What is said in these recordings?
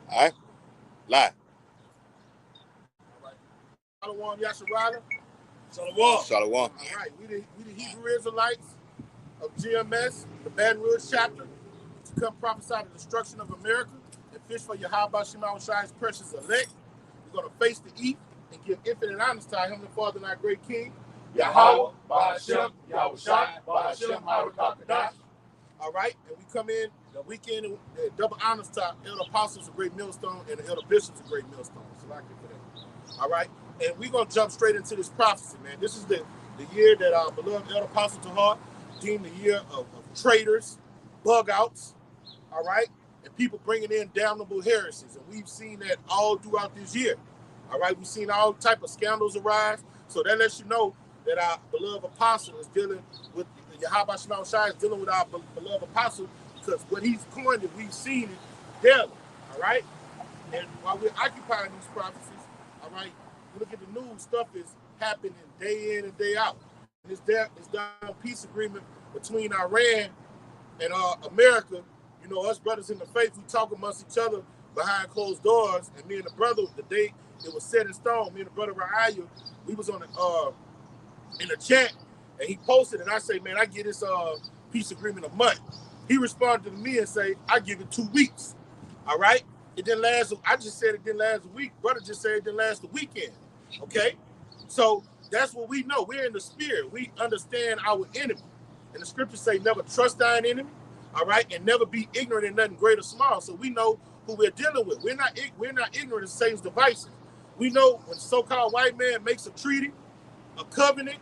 All right? Live. All right. Shalom, Yasharala. Shalom. Shalom. All right. We the Hebrew Israelites of GMS, the Baton Rouge chapter, to come prophesy the destruction of America and fish for Yahweh Shema Shai's precious elect. We're going to face the east and give infinite honors to our Heavenly Father and our great King, Yahweh, Ba'ashem, Yahweh Shai, Ba'ashem, Harakakadash. All right, and we come in the weekend and double honors to our elder apostles of Great Millstone and the elder bishops of Great Millstone. So I get for that. All right, and we're going to jump straight into this prophecy, man. This is the year that our beloved elder apostle Tahar deemed the year of traitors, bug outs, all right, and people bringing in damnable heresies. And we've seen that all throughout this year. All right, we've seen all type of scandals arise. So that lets you know that our beloved apostle is dealing with Yahweh Shema Shai is dealing with our beloved apostle, because what he's coined, and we've seen it daily. All right, and while we're occupying these prophecies, all right, you look at the news, stuff is happening day in and day out. And it's done peace agreement between Iran and America. You know, us brothers in the faith, we talk amongst each other behind closed doors. And me and the brother, the day it was set in stone, me and the brother Ra'aya, we was on the in the chat, and he posted, and I say, man, I give this peace agreement a month. He responded to me and say, I give it 2 weeks. All right, it didn't last. I just said it didn't last a week. Brother just said it didn't last the weekend. Okay, so that's what we know. We're in the spirit. We understand our enemy, and the scriptures say, never trust thine enemy. All right, and never be ignorant in nothing great or small. So we know who we're dealing with. We're not ignorant of Satan's devices. We know when so-called white man makes a treaty, a covenant,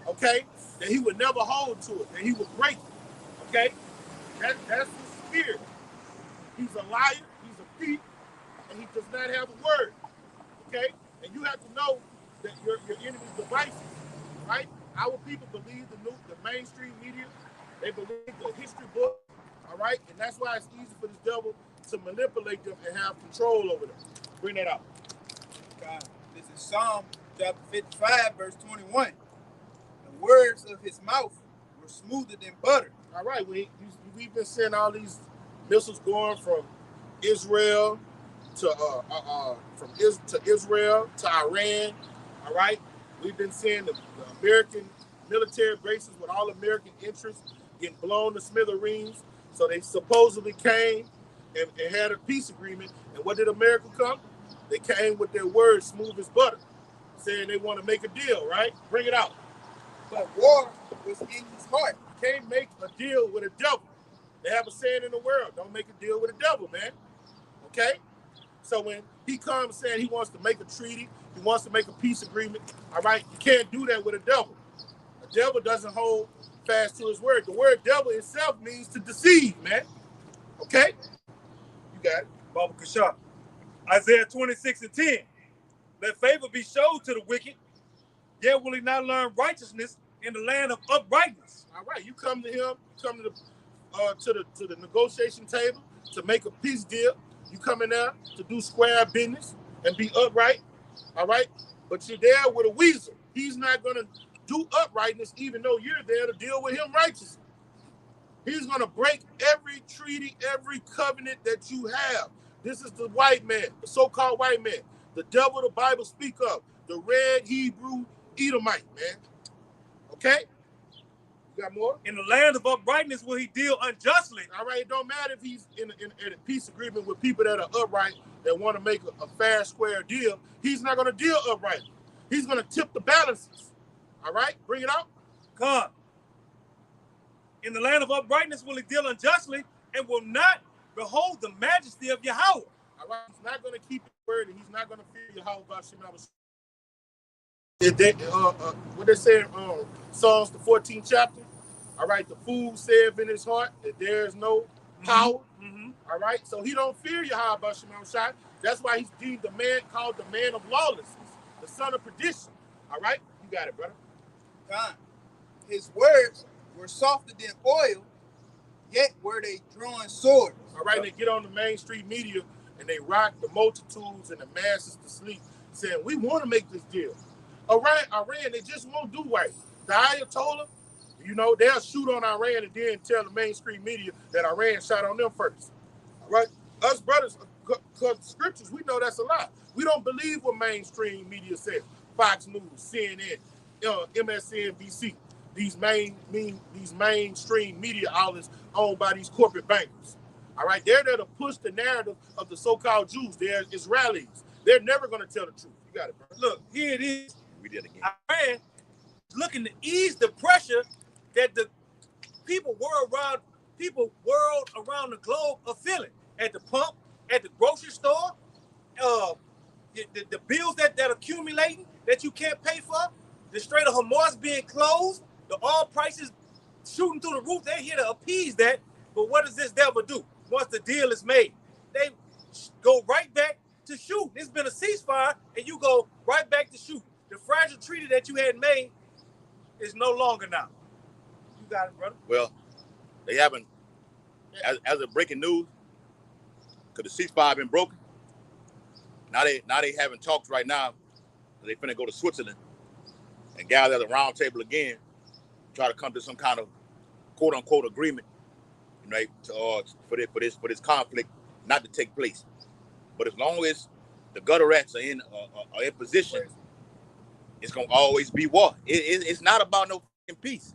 okay, that he would never hold to it, that he would break it, okay? That's his spirit. He's a liar, he's a thief, and he does not have a word, okay? And you have to know that your enemy's devices, right? Our people believe the mainstream media, they believe the history book, all right? And that's why it's easy for this devil to manipulate them and have control over them. Bring that out. God, this is Psalm chapter 55, verse 21. The words of his mouth were smoother than butter. All right, we've been seeing all these missiles going from Israel to Israel to Iran. All right, we've been seeing the American military bases with all American interests getting blown to smithereens. So they supposedly came and had a peace agreement. And what did America come? They came with their words smooth as butter, saying they want to make a deal, right? Bring it out. But war was in his heart. You can't make a deal with a devil. They have a saying in the world, don't make a deal with a devil, man. Okay? So when he comes saying he wants to make a treaty, he wants to make a peace agreement, all right, you can't do that with a devil. A devil doesn't hold fast to his word. The word devil itself means to deceive, man. Okay? You got it. Baba Kashar. Isaiah 26:10. Let favor be showed to the wicked, yet will he not learn righteousness in the land of uprightness. All right, you come to him, you come to the negotiation table to make a peace deal. You come in there to do square business and be upright. All right, but you're there with a weasel. He's not going to do uprightness, even though you're there to deal with him righteously. He's going to break every treaty, every covenant that you have. This is the white man, the so-called white man, the devil the Bible speak of, the red Hebrew Edomite, man. Okay? You got more? In the land of uprightness will he deal unjustly. All right, it don't matter if he's in a peace agreement with people that are upright, that want to make a fair, square deal. He's not going to deal upright. He's going to tip the balances. All right? Bring it out. God. In the land of uprightness will he deal unjustly and will not behold the majesty of Yahweh. All right? He's not going to keep his word, and he's not going to fear Yahweh. What they say in Psalms, the 14th chapter. All right, the fool saith in his heart that there is no power. Mm-hmm. All right, so he don't fear Yahweh Shema Shai. That's why he's deemed the man called the man of lawlessness, the son of perdition. All right, you got it, brother. God, his words were softer than oil, yet were they drawn swords. All right, they get on the mainstream media and they rock the multitudes and the masses to sleep, saying we want to make this deal. Iran, they just won't do right. The Ayatollah, you know, they'll shoot on Iran and then tell the mainstream media that Iran shot on them first. All right? Us brothers Because scriptures, we know that's a lie. We don't believe what mainstream media says. Fox News, CNN, MSNBC, these mainstream media outlets owned by these corporate bankers. All right, they're there to push the narrative of the so-called Jews. They're Israelis. They're never going to tell the truth. You got it, bro. Look, here it is. We did again. Iran looking to ease the pressure that the people world around the globe are feeling at the pump, at the grocery store, the bills that accumulating that you can't pay for, the Strait of Hormuz being closed, the oil prices shooting through the roof. They're here to appease that. But what does this devil do? Once the deal is made, they go right back to shooting. It's been a ceasefire, and you go right back to shooting. The fragile treaty that you had made is no longer now. You got it, brother. Well, they haven't, as of breaking news, because the ceasefire been broken. Now they having talks right now. They finna go to Switzerland and gather at the round table again, try to come to some kind of quote unquote agreement, right? For this conflict not to take place. But as long as the gutter rats are in position, it's gonna always be war. It's not about no fucking peace.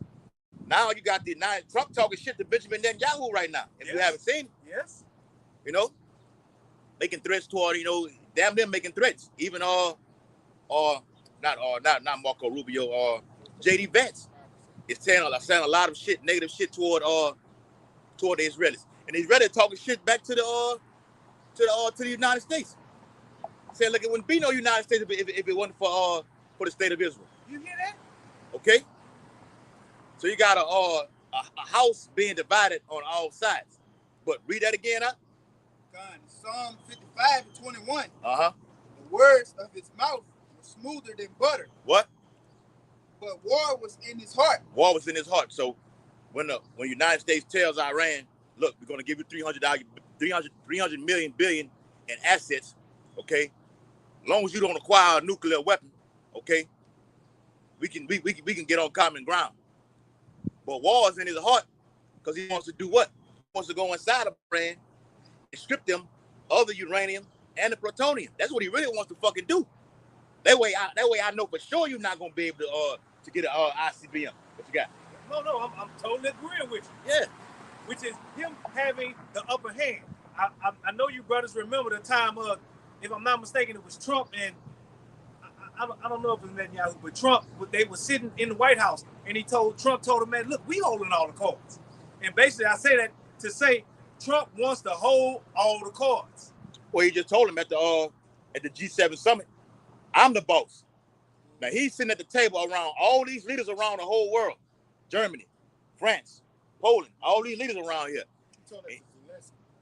Now you got Trump talking shit to Benjamin Netanyahu right now. If you haven't seen it, yes, making threats toward damn them making threats. Even not Marco Rubio, JD Vance is saying a lot of shit, negative shit toward the Israelis, and the Israelis talking shit back to the United States, saying look, it wouldn't be no United States if it wasn't for the state of Israel. You hear that? Okay, so you got a house being divided on all sides. But read that again, huh? Psalm 55 and 21. Uh-huh. The words of his mouth were smoother than butter. What? But war was in his heart. War was in his heart. So when the United States tells Iran, look, we're going to give you $300 million billion in assets, okay? As long as you don't acquire a nuclear weapon, okay, we can get on common ground. But war is in his heart because he wants to do what? He wants to go inside of Iran and strip them of the uranium and the plutonium. That's what he really wants to fucking do. That way I know for sure you're not gonna be able to get an ICBM. What you got? No, I'm totally agreeing with you. Yeah. Which is him having the upper hand. I know you brothers remember the time of, if I'm not mistaken, it was Trump and I don't know if it was Netanyahu, but Trump, they were sitting in the White House and Trump told him, man, look, we holding all the cards. And basically I say that to say Trump wants to hold all the cards. Well, he just told him at the G7 summit, I'm the boss. Now he's sitting at the table around all these leaders around the whole world. Germany, France, Poland, all these leaders around here.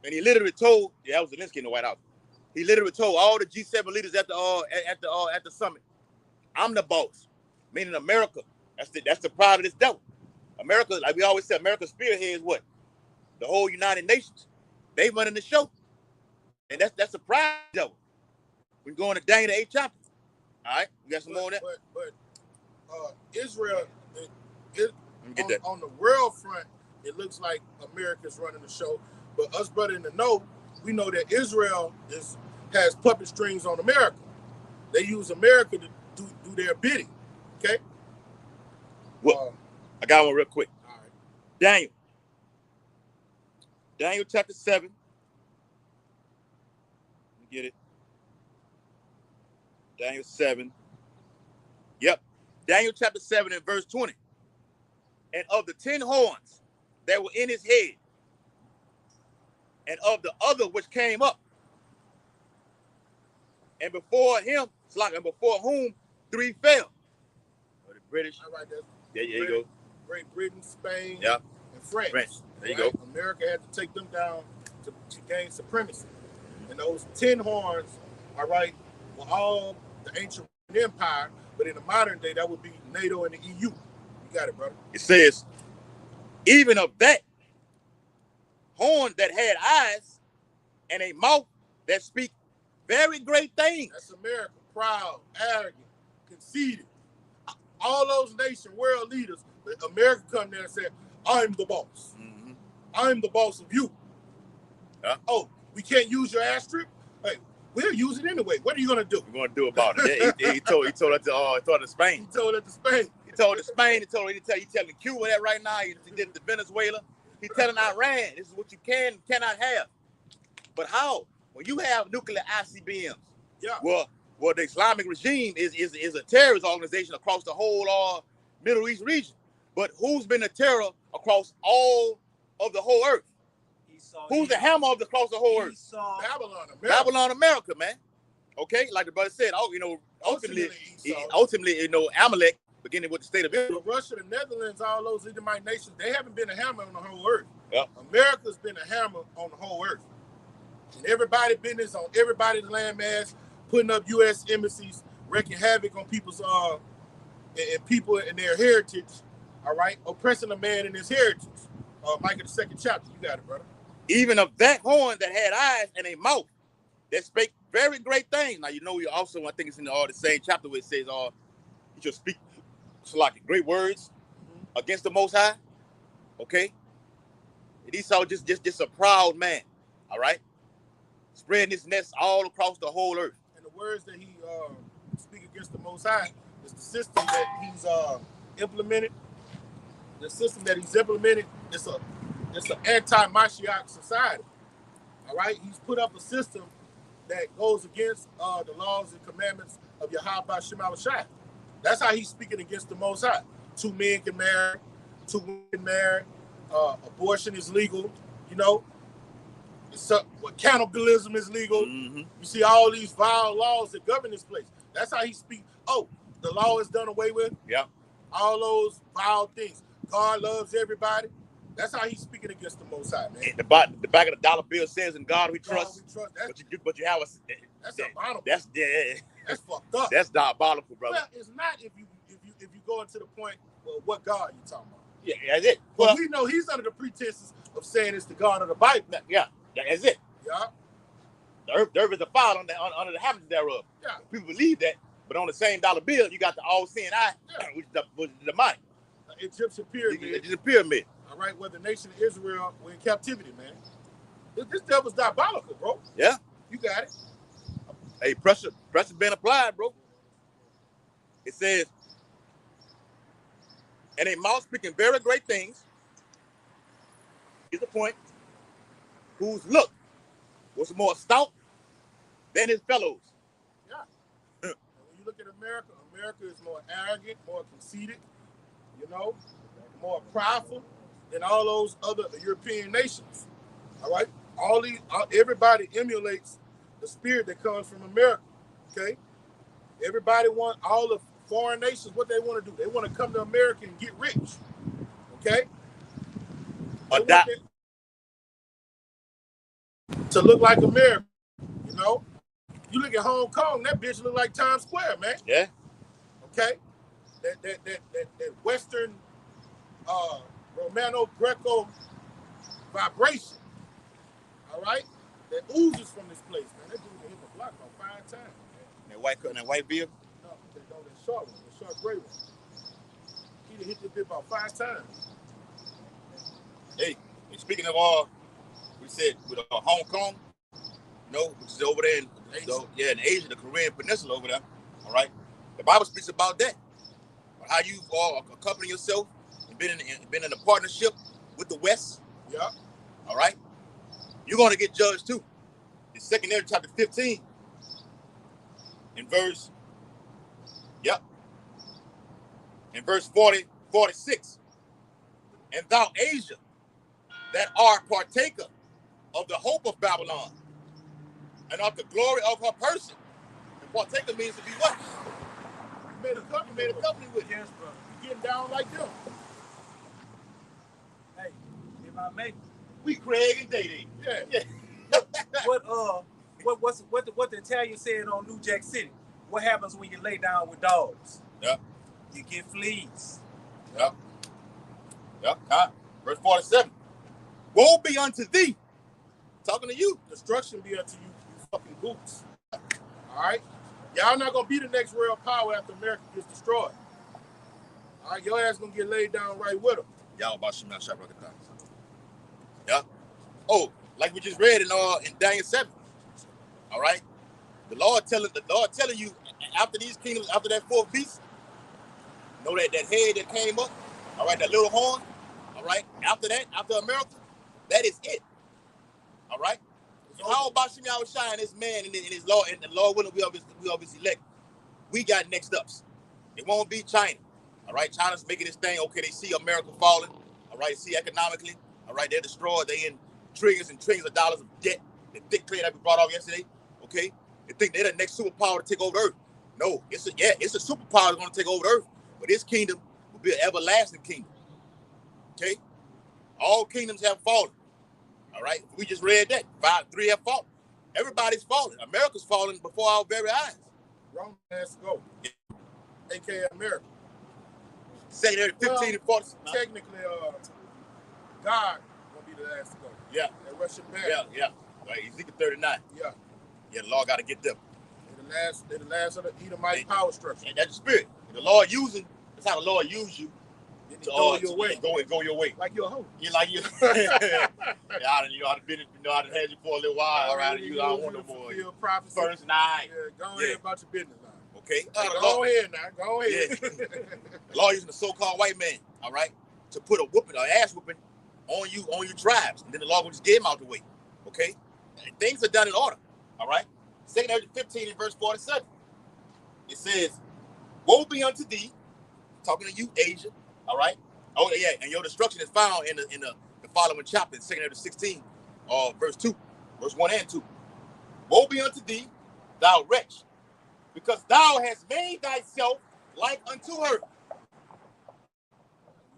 And he literally told, that was Zelensky in the White House. He literally told all the G7 leaders at the summit, I'm the boss. Meaning America. That's the pride of this devil. America, like we always say, America's spearhead is what? The whole United Nations. They running the show. And that's the pride of the devil. We're going to Daniel the 8th chapter. All right? You got some more on that? But Israel, on the world front, it looks like America's running the show. But us brother in the know, we know that Israel has puppet strings on America. They use America to do their bidding. Okay? Well, I got one real quick. All right. Daniel chapter 7. Let me get it. Daniel 7. Yep. Daniel chapter 7 and verse 20. And of the 10 horns that were in his head, and of the other which came up, and before him, and before whom 3 fell. The British. All right, there you go. Great Britain, Spain, yeah, and France. There you go. America had to take them down to gain supremacy. And those 10 horns, all right, were all the ancient empire, but in the modern day, that would be NATO and the EU. You got it, brother. It says, even of that horn that had eyes and a mouth that speak very great things. That's America. Proud, arrogant, conceited. All those world leaders, America come there and said, I'm the boss. Mm-hmm. I'm the boss of you. Yeah. Oh, we can't use your airstrip? Hey, we'll use it anyway. What are you gonna do? We're gonna do about it. Yeah, he told it to Spain. He told it to Spain. He told it to Spain. He telling Cuba that right now. He did it to Venezuela. He's telling Iran, this is what you cannot have. But how? When you have nuclear ICBMs, Yeah. well, the Islamic regime is a terrorist organization across the whole Middle East region. But who's been a terror across all of the whole earth? Who's the hammer across the whole earth? Babylon, America. Babylon, America, man. Okay, like the brother said, ultimately, Amalek, beginning with the state of Israel. But Russia, the Netherlands, all those Edomite nations, they haven't been a hammer on the whole earth. Yep. America's been a hammer on the whole earth. And everybody's business on everybody's landmass, putting up U.S. embassies, wreaking havoc on people's and people and their heritage. All right, oppressing a man in his heritage. Micah, the 2nd chapter. You got it, brother. Even of that horn that had eyes and a mouth that spake very great things. Now, you also, I think it's in the same chapter where it says, you should speak like great words against the Most High. Okay? And Esau just a proud man. All right? Spreading his nest all across the whole earth. And the words that he speak against the Most High is the system that he's implemented. The system that he's implemented is an anti-Mashiach society. All right? He's put up a system that goes against the laws and commandments of Yahweh Shema Shai. That's how he's speaking against the Most High. 2 men can marry, 2 women can marry, abortion is legal, cannibalism is legal. Mm-hmm. You see all these vile laws that govern this place. That's how he speaks. Oh, the law is done away with. Yeah. All those vile things. God loves everybody. That's how he's speaking against the Most High, man. And the back of the dollar bill says, "In God we trust." But you have that's abominable. That's fucked up. That's diabolical, brother. Well, it's not if you go into the point. Well, what God you talking about? Yeah, that's it. But we know he's under the pretenses of saying it's the God of the Bible. Yeah, that's it. Yeah. The earth is a file under the habits thereof. Yeah. People believe that, but on the same dollar bill, you got the all-seeing eye, which is the money. Egyptian pyramid. It's a pyramid. All right, where the nation of Israel were in captivity, man. This devil's diabolical, bro. Yeah. You got it. Hey, pressure been applied, bro. It says, and a mouth speaking very great things. Here's the point. Whose look was more stout than his fellows. Yeah. And when you look at America, America is more arrogant, more conceited, more prideful than all those other European nations. All right? Everybody emulates the spirit that comes from America. Okay? Everybody all the foreign nations, what they want to do. They want to come to America and get rich. Okay? To look like America. You look at Hong Kong, that bitch look like Times Square, man. Yeah. Okay? That Western Romano-Greco vibration. All right? That oozes from this place, man. That dude can hit the block about 5 times, man. That white beard? No, that short one, the short gray one. He done hit this bit about 5 times. Hey, speaking of all, we said with Hong Kong, which is over there in Asia. In Asia, the Korean Peninsula over there. All right, the Bible speaks about that, how you accompany yourself and been in a partnership with the West. Yeah. All right, you're going to get judged too. In 2 Ezra chapter 15, in verse 46, and thou Asia, that art partaker of the hope of Babylon and of the glory of her person. And partaker means to be what? You made a company with. Yes, bro. You getting down like them. Hey, if I may, we Craig and Day. Yeah. What the Italian said on New Jack City? What happens when you lay down with dogs? Yeah. You get fleas. Yeah. Verse 47. Woe be unto thee. Talking to you. Destruction be unto you, you fucking boots. All right? Y'all not going to be the next world power after America gets destroyed. All right? Your ass going to get laid down right with them. Y'all about Shema Shai Rakatan. Yeah. Oh, like we just read in Daniel 7. All right. The Lord telling you after these kingdoms, after that fourth beast, know that head that came up, all right, that little horn, all right. After that, after America, that is it. All right. So how about Shimei Shai and this man and his Lord and the Lord willing we obviously elect. We got next ups. It won't be China. All right. China's making this thing. Okay, they see America falling. All right. See economically. All right. They're destroyed. They in trillions and trillions of dollars of debt. The thick clear that we brought off yesterday. Okay. They think they're the next superpower to take over Earth. No, it's a superpower that's going to take over Earth. But this kingdom will be an everlasting kingdom. Okay. All kingdoms have fallen. All right. We just read that. 3 have fallen. Everybody's falling. America's falling before our very eyes. Rome has to go. Yeah. AKA America. Say that 15 and 40. Technically, God gonna be the last to go. Yeah. That Russian man. Yeah. Right. Ezekiel 39. Yeah. Yeah, the Lord got to get them. They're the last of the Edomite power structure. And that's the spirit. The Lord using, that's how the Lord used you. To go your way. Go your way. Like you're a hoe. You like you. Yeah, I done had you for a little while around you. I don't want no more. First night. Yeah, go ahead about your business now. Okay. Go ahead now. Go ahead. Yeah. The Lord using the so-called white man, all right, to put a whooping, an ass whooping on you tribes. And then the Lord will just get him out the way. Okay? And things are done in order. All right? 2 Ezra 15 and verse 47. It says, woe be unto thee, talking to you, Asia. All right. Oh yeah, and your destruction is found in the following chapter, 2 Ezra 16, verse 2, verse 1 and 2. Woe be unto thee, thou wretch, because thou hast made thyself like unto her.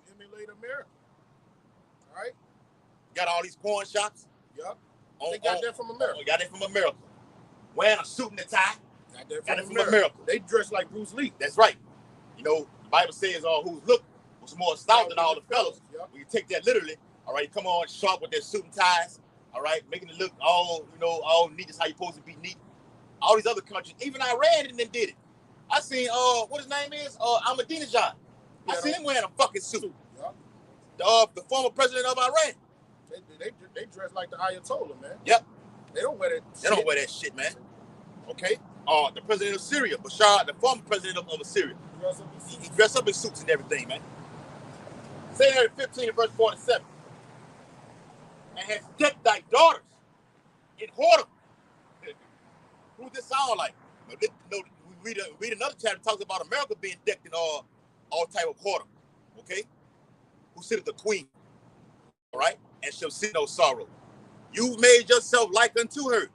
You emulate America. All right. Got all these porn shops. Yep. They got that from America. Got that from America. Wearing a suit and a tie. Got that from America. They dress like Bruce Lee. That's right. You know, the Bible says, who's look was more stout than all the fellas. Yep. When you take that literally, all right, come on sharp with their suit and ties, all right, making it look all neat is how you're supposed to be neat. All these other countries, even Iran and then did it. I seen what his name is, Ahmadinejad. Yeah, I seen him wearing a fucking suit. Yep. The former president of Iran. They dress like the Ayatollah, man. Yep. They don't wear that shit. They don't wear that shit, man. Okay? The president of Syria, Bashar, the former president of Syria. He dressed up in suits and everything, man. 2 Ezra 15 verse 47. And has decked thy daughters in whoredom. Who this sound like? We read another chapter that talks about America being decked in all type of whoredom. Okay? Who sitteth the queen? All right? And shall see no sorrow. You've made yourself like unto her.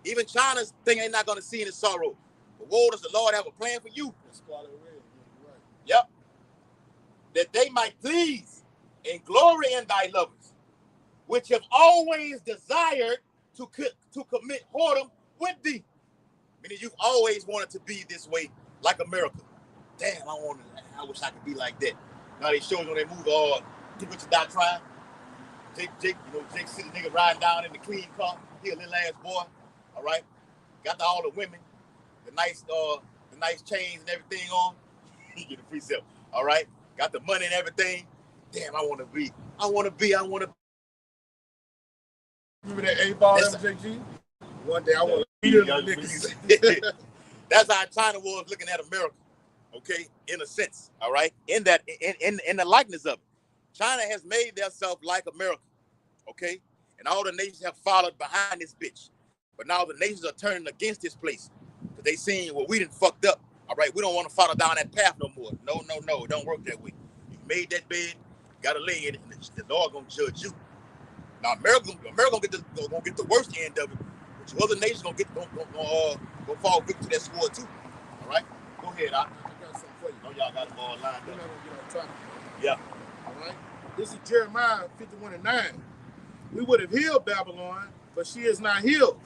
Even China's thing ain't not going to see any sorrow. But woe does the Lord have a plan for you? Yep. That they might please and glory in thy lovers, which have always desired to commit whoredom with thee. Meaning you've always wanted to be this way, like America. Damn, I wish I could be like that. Now they show you when they move Get Rich or Die Trying. Jake see the nigga riding down in the clean car. He a little ass boy. All right. Got all the women, the nice chains and everything on. He get a free sale. All right. Got the money and everything. Damn, I want to be. Remember that A-ball MJG? One day I want to be them niggas. That's how China was looking at America. Okay, in a sense. All right. In that, in the likeness of it, China has made themselves like America. Okay, and all the nations have followed behind this bitch. But now the nations are turning against this place because they seen we done fucked up. All right, we don't want to follow down that path no more. No, it don't work that way. You made that bed, gotta lay in it, and the Lord gonna judge you. Now America gonna get the worst end of it, but you other nations gonna fall victim to that sword too. All right, go ahead. I got something for you. Oh, y'all got them all lined up. We're not gonna get off topic. Yeah. All right. This is Jeremiah 51:9. We would have healed Babylon, but she is not healed.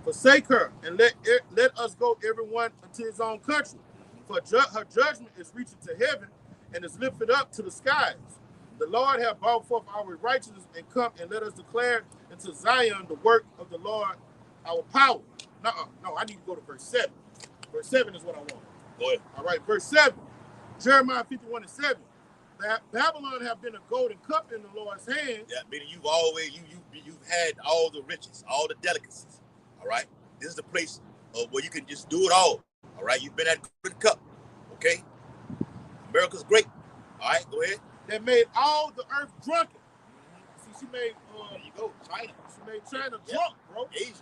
Forsake her and let us go everyone into his own country. For her judgment is reaching to heaven and is lifted up to the skies. The Lord hath brought forth our righteousness and come and let us declare into Zion the work of the Lord, our power. No, I need to go to verse 7. Verse 7 is what I want. Go ahead. All right, verse 7. Jeremiah 51:7. Babylon have been a golden cup in the Lord's hand. Yeah, meaning you've always you've had all the riches, all the delicacies. All right, this is the place where you can just do it all. All right, you've been at Golden Cup. Okay, America's great. All right, go ahead. That made all the earth drunken. See, she made. There you go, China. She made China drunk, bro. Asia.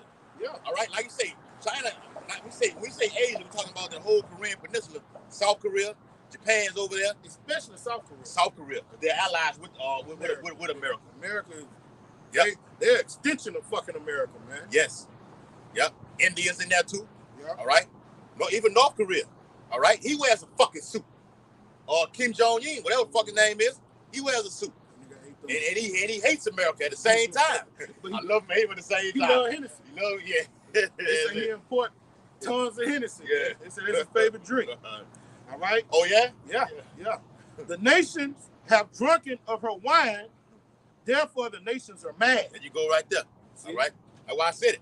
Yeah. All right, like you say, China. When we say Asia, we're talking about the whole Korean Peninsula, South Korea, Japan's over there, especially South Korea. South Korea, they're allies with America. America is. Yep. They're extension of fucking America, man. Yes. Yep. India's in there too. Yep. All right. No, even North Korea. All right. He wears a fucking suit. Kim Jong-un, whatever the fucking name is, he wears a suit. And he hates America at the same time. I love him and hate him at the same time. He loves Hennessy. He loves, yeah. They say he import tons of Hennessy. Yeah. They say it's his favorite drink. All right? Oh, yeah? Yeah. The nations have drunken of her wine, therefore the nations are mad. There you go right there. See? All right? That's why I said it.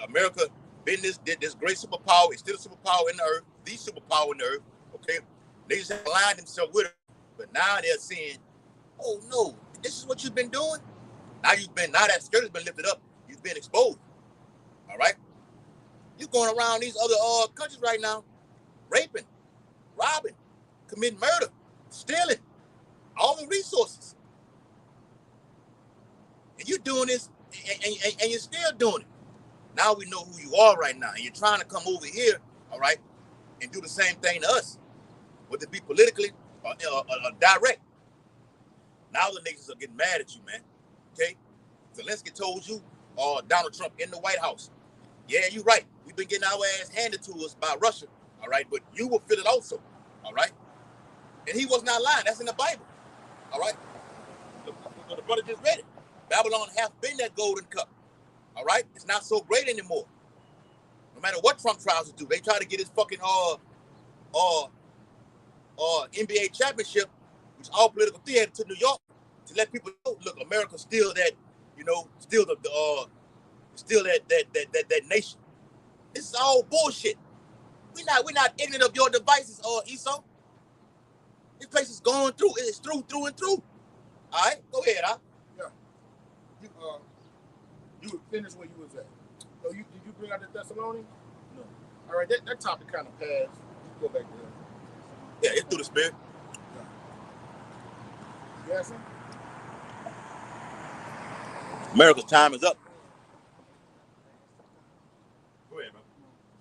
America been this great superpower. It's still a superpower in the earth, the superpower in the earth. Okay? They just have aligned themselves with it. But now they're saying, oh, no, this is what you've been doing? Now that skirt has been lifted up, you've been exposed. All right? You're going around these other countries right now, raping, robbing, committing murder, stealing, all the resources. And you're doing this, and you're still doing it. Now we know who you are right now, and you're trying to come over here, all right, and do the same thing to us, whether it be politically or direct. Now the nations are getting mad at you, man. Okay? Zelensky told you, Donald Trump in the White House. Yeah, you're right. We've been getting our ass handed to us by Russia, all right? But you will feel it also, all right? And he was not lying. That's in the Bible, all right? The brother just read it. Babylon has been that golden cup, all right? It's not so great anymore. No matter what Trump tries to do, they try to get his fucking NBA championship, which is all political theater, to New York to let people know, look, America's still that, still still that nation. This is all bullshit. We're not ignorant of your devices, ESO. This place is going through. It's through and through. All right, go ahead, huh? Yeah. You would finish where you was at. So did you bring out the Thessalonians? No. All right, that topic kind of passed. You go back there. Yeah, it's through the spirit. You got something? America's time is up. Go ahead, man.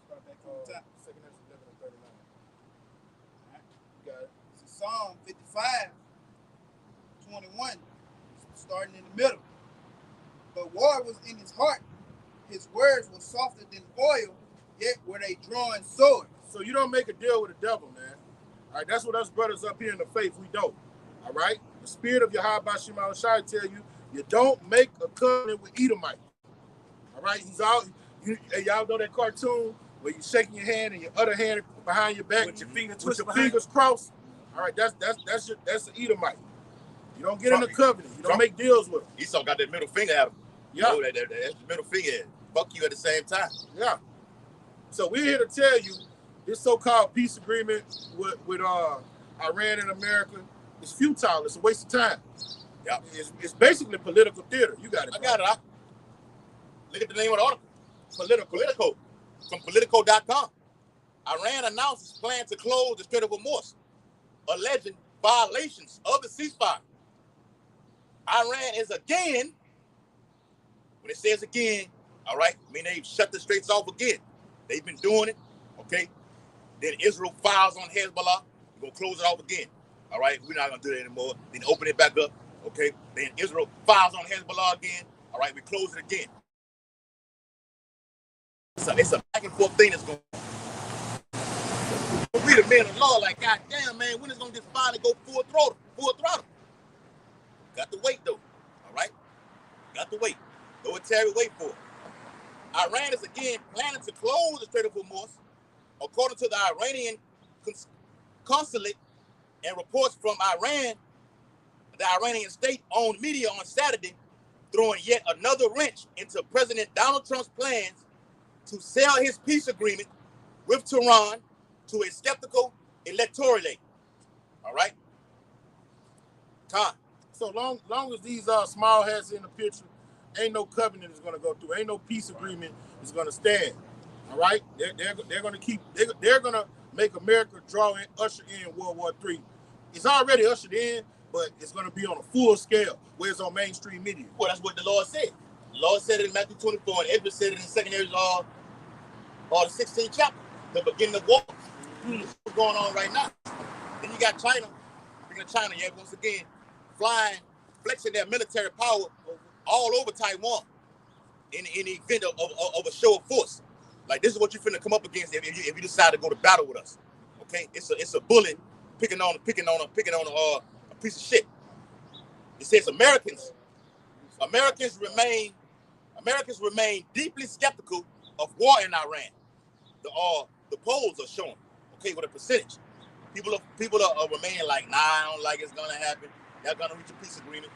Start back on second Ezra 11 and 39. All right. You got it. This is Psalm 55, 21, starting in the middle. But war was in his heart. His words were softer than oil, yet were they drawing swords. So you don't make a deal with the devil, man. All right, that's what us brothers up here in the faith, we don't. All right? The spirit of Yahweh Shema Shai tell you, you don't make a covenant with Edomite. All right? Y'all know that cartoon where you shaking your hand and your other hand behind your back with your fingers crossed. All right, that's an Edomite. You don't get in a covenant. You don't make deals with them. Esau got that middle finger at him. Yeah. That's the middle finger. Fuck you at the same time. Yeah. So we're here to tell you this so-called peace agreement with Iran and America is futile. It's a waste of time. Yeah. It's basically political theater. You got it. I got it. Look at the name of the article. Politico. From Politico.com. Iran announced its plan to close the Strait of Hormuz, alleging violations of the ceasefire. Iran is again, when it says again, all right, I mean, they've shut the straits off again. They've been doing it, okay? Then Israel files on Hezbollah. We're going to close it off again, all right? We're not going to do that anymore. Then open it back up, okay? Then Israel files on Hezbollah again, all right? We close it again. It's a back and forth thing that's going on. We the men of law, like, God damn, man, when is going to just finally go full throttle? Got to wait, though, all right? Got to wait. Though it tarry, wait for it. Iran is again planning to close the Strait of Hormuz, according to the Iranian consulate and reports from Iran. The Iranian state-owned media on Saturday throwing yet another wrench into President Donald Trump's plans to sell his peace agreement with Tehran to a skeptical electorate. All right? Time. So long as these small hats in the picture, ain't no covenant is going to go through. Ain't no peace agreement is going to stand. All right, they're going to keep. They're going to make America draw in, usher in World War III. It's already ushered in, but it's going to be on a full scale where it's on mainstream media. Well, that's what the Lord said. The Lord said it in Matthew 24, and Edward said it in the secondary or the 16th chapter, the beginning of war. This is what's going on right now. Then you got China. Speaking of China, yeah, once again, flying, flexing their military power all over Taiwan in the event of a show of force. Like, this is what you're finna come up against if you decide to go to battle with us. Okay, it's a bullet picking on a piece of shit. It says Americans remain deeply skeptical of war in Iran. The polls are showing, okay, with a percentage. People are remaining like, nah, I don't like it's gonna happen. Y'all gonna reach a peace agreement,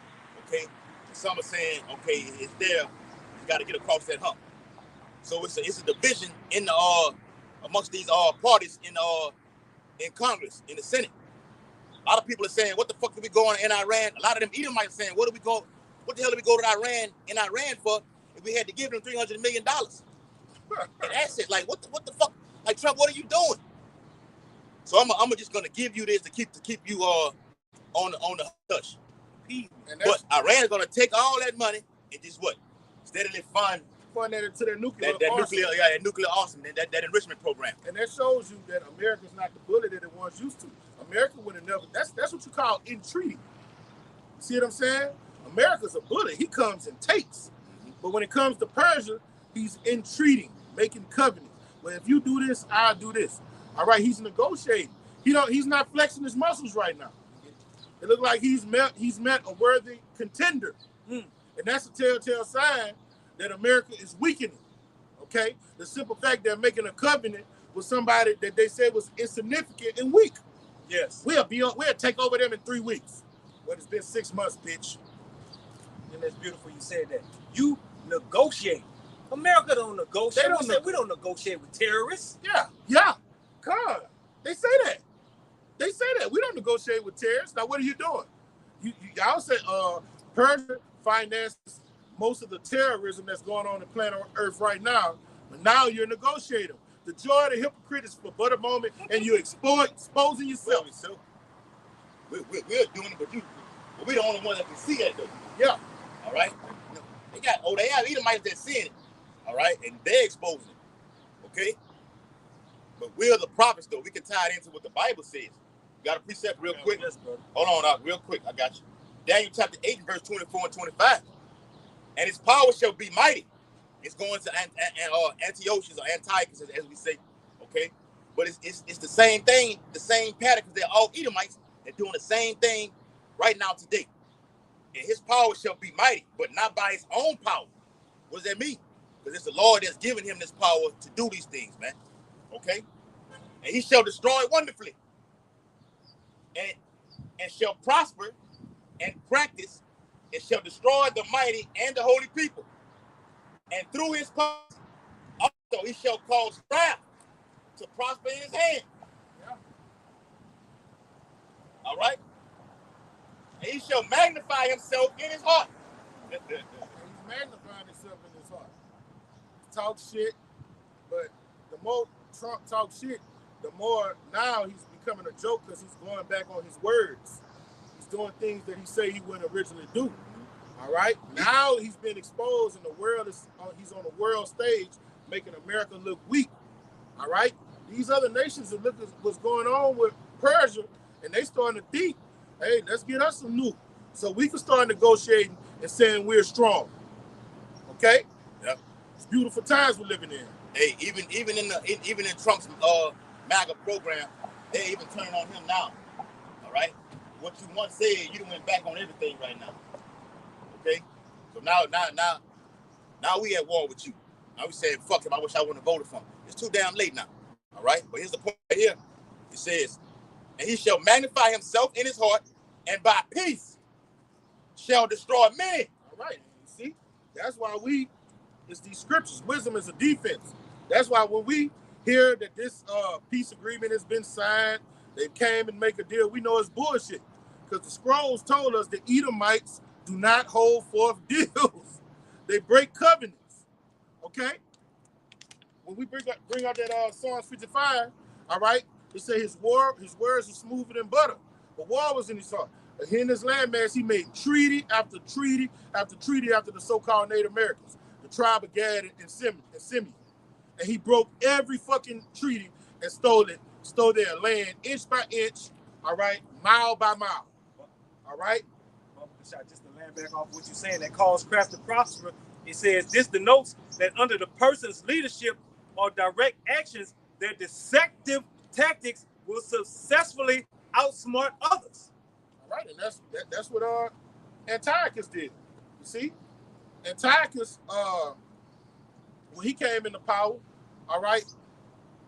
okay? And some are saying, okay, it's there. You got to get across that hump. So it's a division in the amongst these parties in Congress, in the Senate. A lot of people are saying, what the fuck are we going in Iran? A lot of them Edomites are saying, what the hell do we go to Iran for if we had to give them $300 million? And that's it. Like, what the fuck? Like, Trump, what are you doing? So I'm just gonna give you this to keep you on the hush. But Iran is gonna take all that money and just what? Steadily fund that into their nuclear nuclear arsenal, that enrichment program. And that shows you that America's not the bully that it once used to. America would have never. That's what you call entreaty. See what I'm saying? America's a bully. He comes and takes. But when it comes to Persia, he's entreating, making covenants. Well, if you do this, I'll do this. All right, he's negotiating. He's not flexing his muscles right now. It looks like he's met a worthy contender. And that's a telltale sign that America is weakening. Okay? The simple fact they're making a covenant with somebody that they said was insignificant and weak. Yes. We'll take over them in 3 weeks. Well, it's been 6 months, bitch. And that's beautiful you said that. You negotiate. America don't negotiate. We don't negotiate with terrorists. Yeah. God, they say that. We don't negotiate with terrorists. Now, what are you doing? Y'all say Persia finances most of the terrorism that's going on the planet Earth right now, but now you're negotiating. The joy of the hypocrite is for but a moment, and you're exposing yourself. We're doing it, but we're the only one that can see that, though. Yeah. All right? They have Edomites that seeing it. All right? And they're exposing it. Okay? But we're the prophets, though. We can tie it into what the Bible says. You got a precept real quick? Yes, brother. Hold on, real quick. I got you. Daniel chapter 8, verse 24 and 25. And his power shall be mighty. It's going to Antiochus or Antiochus, as we say. Okay? But it's the same thing, the same pattern, because they're all Edomites. They're doing the same thing right now today. And his power shall be mighty, but not by his own power. What does that mean? Because it's the Lord that's given him this power to do these things, man. Okay? And he shall destroy wonderfully. And shall prosper and practice, and shall destroy the mighty and the holy people. And through his power also he shall cause craft to prosper in his hand. Yeah. All right? And he shall magnify himself in his heart. He's magnifying himself in his heart. Talk shit, but the more Trump talks shit, the more now he's becoming a joke because he's going back on his words. He's doing things that he said he wouldn't originally do. All right? Now he's been exposed, and he's on the world stage making America look weak. All right? These other nations are looking at what's going on with Persia, and they starting to think, hey, let's get us some nuke so we can start negotiating and saying we're strong. Okay? Yep. It's beautiful times we're living in. Hey, even in Trump's MAGA program, they're even turning on him now. All right? What you once said, you done went back on everything right now. Okay? So now we at war with you. Now we saying, fuck him, I wish I wouldn't have voted for him. It's too damn late now. All right? But here's the point right here. It says, and he shall magnify himself in his heart, and by peace shall destroy many. All right. You see? That's why it's these scriptures. Wisdom is a defense. That's why when we hear that this peace agreement has been signed, they came and make a deal, we know it's bullshit. Because the scrolls told us the Edomites do not hold forth deals. They break covenants. Okay? when we bring out that Psalms 55, all right, it say his words are smoother than butter. But war was in his heart. Here in this landmass, he made treaty after treaty after treaty after the so-called Native Americans, the tribe of Gad and Simeon. And he broke every fucking treaty and stole their land inch by inch, all right, mile by mile, all right? Just to land back off what you're saying, that caused craft to prosper. It says this denotes that under the person's leadership or direct actions, their deceptive tactics will successfully outsmart others. All right, and that's what Antiochus did. You see, Antiochus, when he came into power, all right,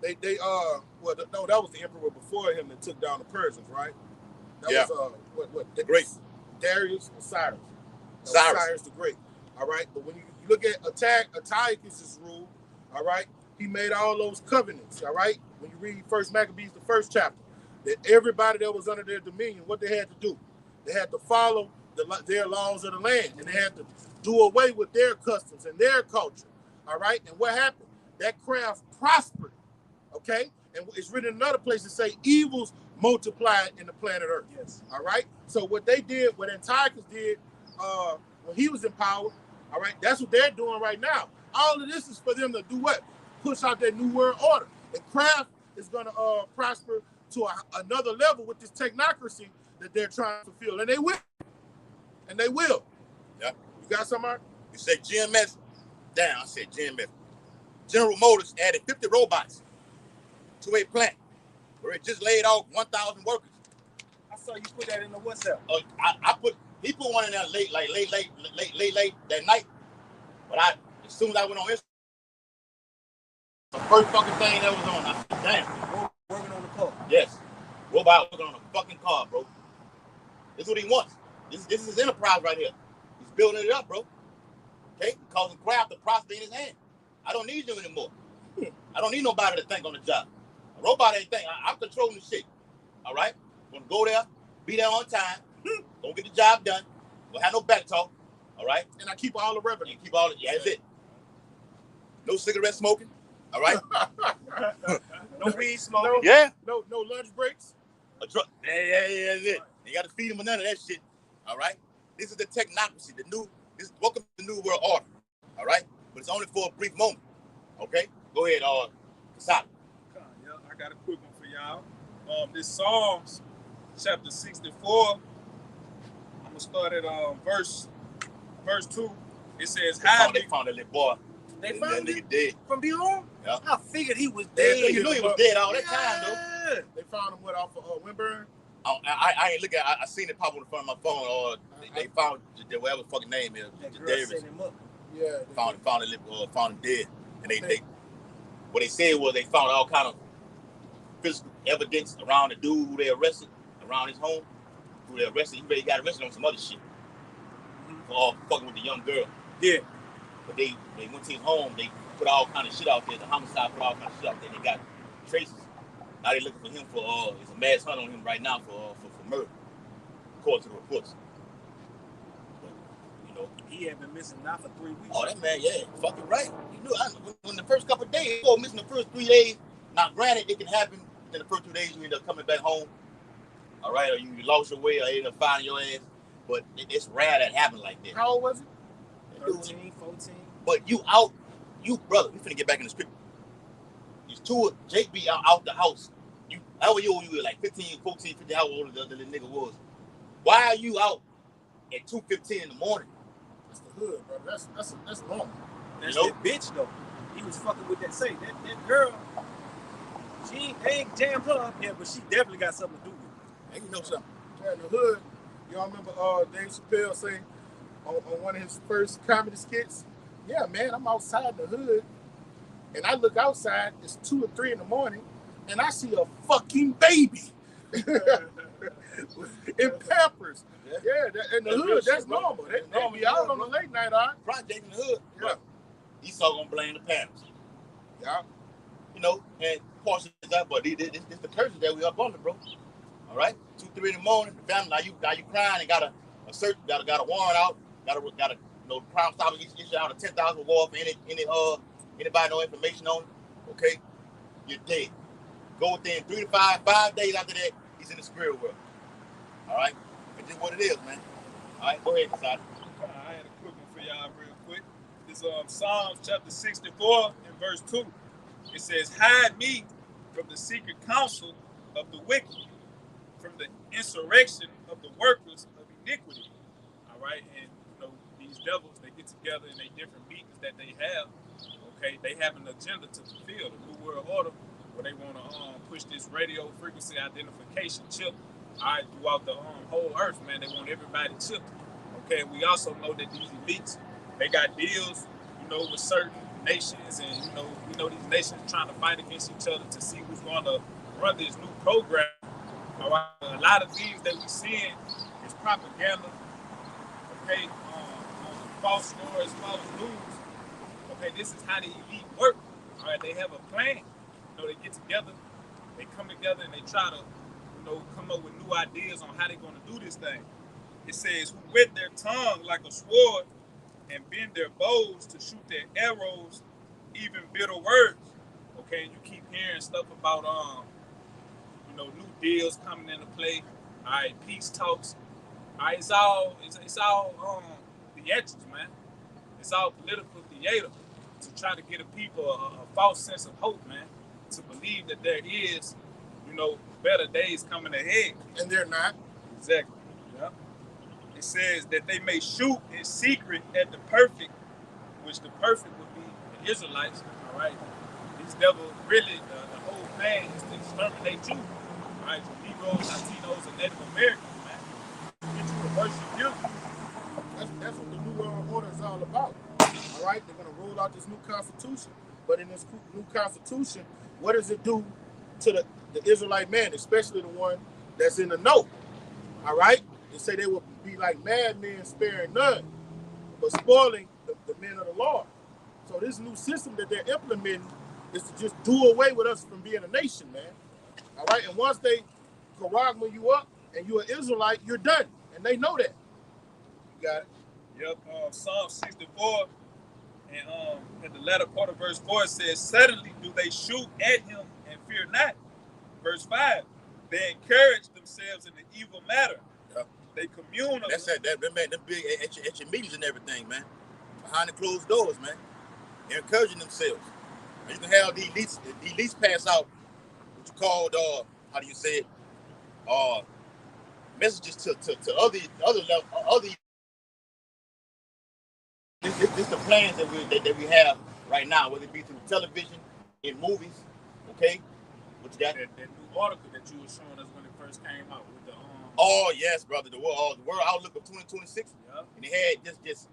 that was the emperor before him that took down the Persians, right? That was what the Great Darius or Cyrus. Cyrus the Great. All right, but when you look at Antiochus' rule, all right, he made all those covenants. All right, when you read First Maccabees, the first chapter, that everybody that was under their dominion, what they had to do, they had to follow their laws of the land, and they had to do away with their customs and their culture. All right, and what happened? That craft prospered. Okay, and it's written in another place to say evils multiplied in the planet Earth. Yes. All right. So what they did, what Antiochus did when he was in power, all right, that's what they're doing right now. All of this is for them to do what? Push out that new world order. And craft is going to prosper to another level with this technocracy that they're trying to fulfill. And they will. And they will. Yeah. You got something, Mark? You say GMS? Damn, I said GMS. General Motors added 50 robots to a plant where it just laid off 1,000 workers. I saw you put that in the WhatsApp. He put one in there late that night. But as soon as I went on Instagram, the first fucking thing that was on, I said, damn. Working on the car. Yes. Robot working on a fucking car, bro. This is what he wants. This is his enterprise right here. He's building it up, bro. Okay? Causing craft to prosper in his hand. I don't need you anymore. I don't need nobody to think on the job. A robot ain't think. I'm controlling the shit. All right? Gonna go there, be there on time, gonna get the job done, don't have no back talk. All right? And I keep all the revenue. And keep all it. Yeah, that's it. No cigarette smoking. All right? No weed smoking. No lunch breaks. A drug. Yeah, that's it. You got to feed them with none of that shit. All right? This is the technocracy, welcome to the new world order. All right? But it's only for a brief moment. Okay? Go ahead, Kasada. Yeah, I got a quick one for y'all. This Psalms chapter 64. I'm gonna start at verse 2. It says, They found that little boy. They found him him dead. from beyond? Yeah. I figured he was dead. You knew he was dead all that time, though. They found him off of Winburn. I ain't looking at I seen it pop on the front of my phone, or they found whatever the fucking name is. That girl Davis. set him up. Yeah. Found him dead. And they what they said was they found all kind of physical evidence around the dude who they arrested, around his home, who they arrested. He really got arrested on some other shit. For fucking with the young girl. Yeah. But they went to his home, they put all kind of shit out there. The homicide put all kind of shit out there. They got traces. Now they looking for him for there's a mass hunt on him right now for murder, according to the reports. But, you know, He had been missing now for 3 weeks. oh, that man, yeah, fucking right. You knew when the first couple of days, you go missing the first 3 days. Now, granted, it can happen in the first 2 days. You end up coming back home, all right, or you lost your way, or they end up finding your ass. But it's rare that happen like that. How old was he? 13, 14. But brother, we finna get back in the script. These two, Jake be out the house. How old you were like 15, 14, 15, how old the little nigga was. Why are you out at 2:15 in the morning? That's the hood, brother. That's normal. That's You know? that bitch, though. He was fucking with that girl. They ain't jammed her up yet, but she definitely got something to do with it. Hey, you know something? Yeah, in the hood, y'all remember Dave Chappelle saying on one of his first comedy skits, yeah, man, I'm outside the hood, and I look outside, it's 2 or 3 in the morning, and I see a fucking baby in Pampers. Yeah, in the hood, that's normal. They be out on the late night, all right? Project in the hood. Yeah. Esau gonna blame the parents. Yeah. You know, and partially that, but this the curses that we up under, bro. All right, 2, 3 in the morning, the family now you crying and got a search, got a warrant out, got a Crime Stoppers issue out a $10,000 reward for anybody no information on. okay, you're dead. Go within 3 to 5 days after that, he's in the spirit world. All right? It's just what it is, man. All right, go ahead, Kasadi. I had a quick one for y'all real quick. This Psalms chapter 64 and verse 2. It says, hide me from the secret counsel of the wicked, from the insurrection of the workers of iniquity. All right, and these devils, they get together in their different meetings that they have. Okay, they have an agenda to fulfill the New World Order, where they want to push this radio frequency identification chip, all right, throughout the whole earth, man. They want everybody chipped. Okay, we also know that these elites, they got deals, with certain nations, and we know these nations trying to fight against each other to see who's going to run this new program. All right, a lot of things that we seeing is propaganda. Okay, false stories, false news. Okay, this is how the elite work. All right, they have a plan. They get together, they come together, and they try to, come up with new ideas on how they're going to do this thing. It says, who wet their tongue like a sword and bend their bows to shoot their arrows, even bitter words. Okay, and you keep hearing stuff about, new deals coming into play. All right, peace talks. All right, it's all theatrics, man. It's all political theater to try to get a people a false sense of hope, man, to believe that there is, better days coming ahead. And they're not. Exactly. Yeah. It says that they may shoot in secret at the perfect, which the perfect would be the Israelites. All right. These devils really, the whole plan is to exterminate you. All right, the Negroes, Latinos, and Native Americans, man. Get you to worship you. That's what the New World Order is all about. All right, they're going to roll out this new constitution. But in this new constitution, what does it do to the Israelite man, especially the one that's in the know? All right, they say they will be like madmen, sparing none, but spoiling the men of the Lord. So this new system that they're implementing is to just do away with us from being a nation, man. All right, and once they charagma you up and you're an Israelite, you're done, and they know that. You got it. Yep. Psalm 64 and in the latter part of verse 4 it says, suddenly do they shoot at him and fear not. Verse 5, they encourage themselves in the evil matter. Yep. They commune. That's it. That man, them big at your meetings and everything, man. Behind the closed doors, man. They're encouraging themselves. And you can have the elites pass out what you called how do you say it? Messages to other this the plans that we have right now, whether it be through television, in movies, okay? What you got? That new article that you were showing us when it first came out with the Oh yes, brother, the world outlook of 2026. Yeah. And they had just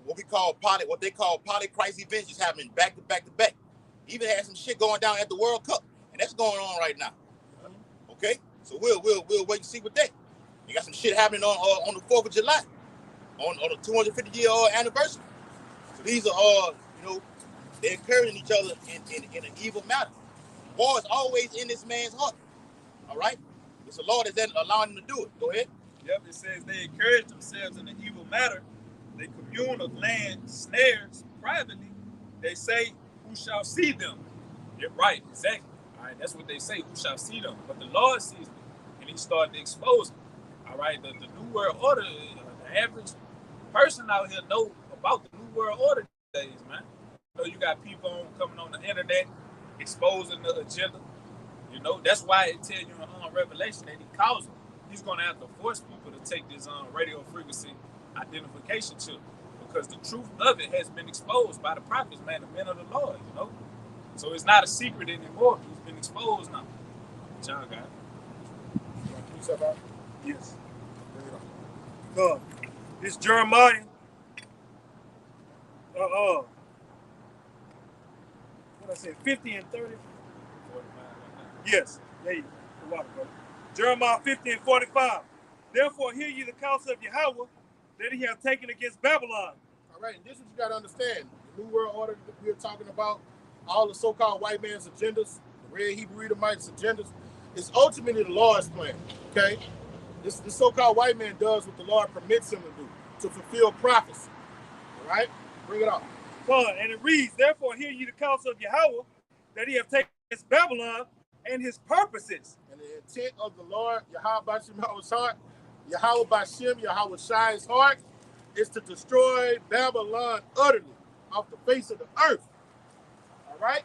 what they call polycrisis events just happening back to back. Even had some shit going down at the World Cup, and that's going on right now. Okay, so we'll wait and see what that. You got some shit happening on the 4th of July, on the 250-year anniversary. So these are they're encouraging each other in an evil matter. War is always in this man's heart. All right, it's the Lord that's allowing him to do it. Go ahead. Yep, it says they encourage themselves in an evil matter. They commune of land snares privately. They say, who shall see them? You're right, exactly. All right, that's what they say, who shall see them? But the Lord sees them, and he started to expose them. All right, the New World Order, the average person out here know about the New World Order these days, man. You got people coming on the internet exposing the agenda. That's why it tells you in Revelation that he calls them. He's going to have to force people to take this radio frequency identification chip, because the truth of it has been exposed by the prophets, man, the men of the Lord, So it's not a secret anymore. It's been exposed now. Y'all got it. You want to keep yourself out? Yes. This Jeremiah. What I said, 50 and 30. Yes, there you go. The water, bro. Jeremiah 50 and 45. Therefore, hear ye the counsel of Yahweh that he hath taken against Babylon. All right, and this is what you got to understand. The New World Order that we're talking about, all the so-called white man's agendas, the red Hebrew Edomites' agendas, is ultimately the Lord's plan, okay? This so-called white man does what the Lord permits him to do, to fulfill prophecy, all right? Bring it up. And it reads, therefore hear ye the counsel of Yahweh that he have taken against Babylon and his purposes. And the intent of the Lord, Yahweh Shem's heart, Yahweh Bashem, Yahweh Shai's heart, is to destroy Babylon utterly off the face of the earth. All right?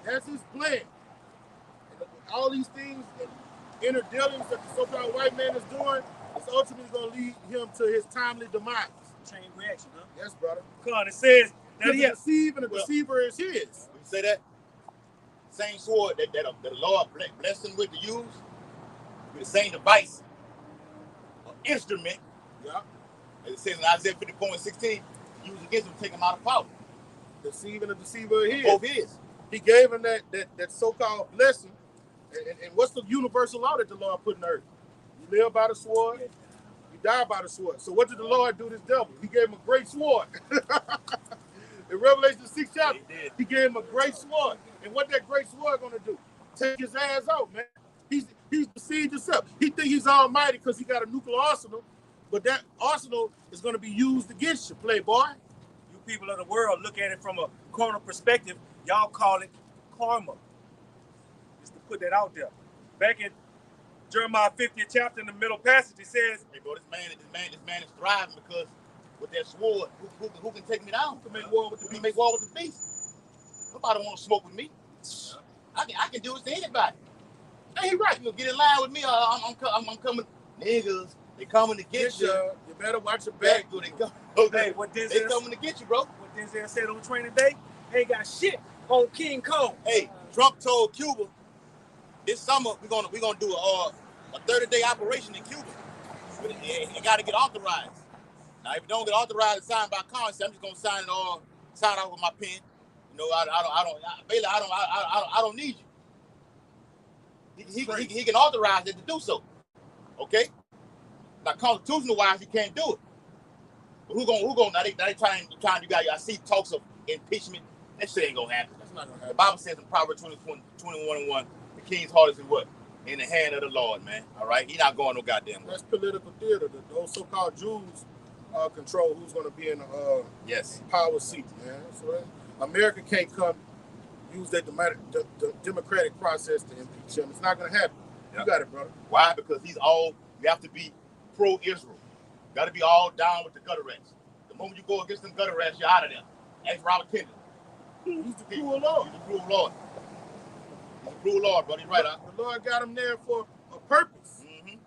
That's his plan. And all these things and inner dealings that the so-called white man is doing is ultimately going to lead him to his timely demise. Chain reaction, huh? Yes, brother. God, it says that he To deceive, and the deceiver is his. When you say that, same sword that the Lord blessed him with to use, with the same device, or instrument, Yeah. as it says in Isaiah 54:16, used against him to take him out of power. Deceiving the deceiver is his. Both his. He gave him that so-called blessing. And what's the universal law that the Lord put in earth? You live by the sword, you die by the sword. So what did the Lord do to this devil? He gave him a great sword. In Revelation 6 chapter, he gave him a great sword. And what that great sword gonna do? Take his ass out, man. He's deceived himself. He think he's almighty because he got a nuclear arsenal, but that arsenal is gonna be used against you, playboy. You people of the world look at it from a corner perspective. Y'all call it karma. Just to put that out there. Back in Jeremiah 50th chapter in the middle passage, it says, Hey, bro, this man is thriving because with that sword, who can take me down? To make war with the Who can beast. make war with the beast? Nobody want to smoke with me. I can do this to anybody. Hey, he right. You get in line with me. I'm coming. Niggas, they coming to get you. You better watch your back. They come. Okay. hey, what They Denzel coming to get you, bro. said on training day, ain't got shit on King Kong. Hey, Trump told Cuba this summer we're gonna do a 30-day operation in Cuba. But it got to get authorized. Now, if it don't get authorized and signed by Congress, I'm just gonna sign out with my pen. You know, I don't need you. He can authorize it to do so. Okay. Now, constitutional-wise, he can't do it. But who gonna? Now they trying to do that. I see talks of impeachment. That shit ain't gonna happen. That's not gonna The happen. Bible says in Proverbs 21:1, the king's heart is in what? In the hand of the Lord, man. All right, he not going no goddamn way. That's political theater. Those so-called Jews control who's going to be in the Yes. power seat, man. So America can't come use that democratic process to impeach him. It's not going to happen. Yeah. You got it, brother. Why? Because you have to be pro-Israel. You got to be all down with the gutter rats. The moment you go against them gutter rats, you're out of there. Ask Robert Kennedy. He's the cruel Lord. He's the cruel Lord. He's the cruel Lord, buddy. Right out. The Lord got him there for a purpose. Mm-hmm.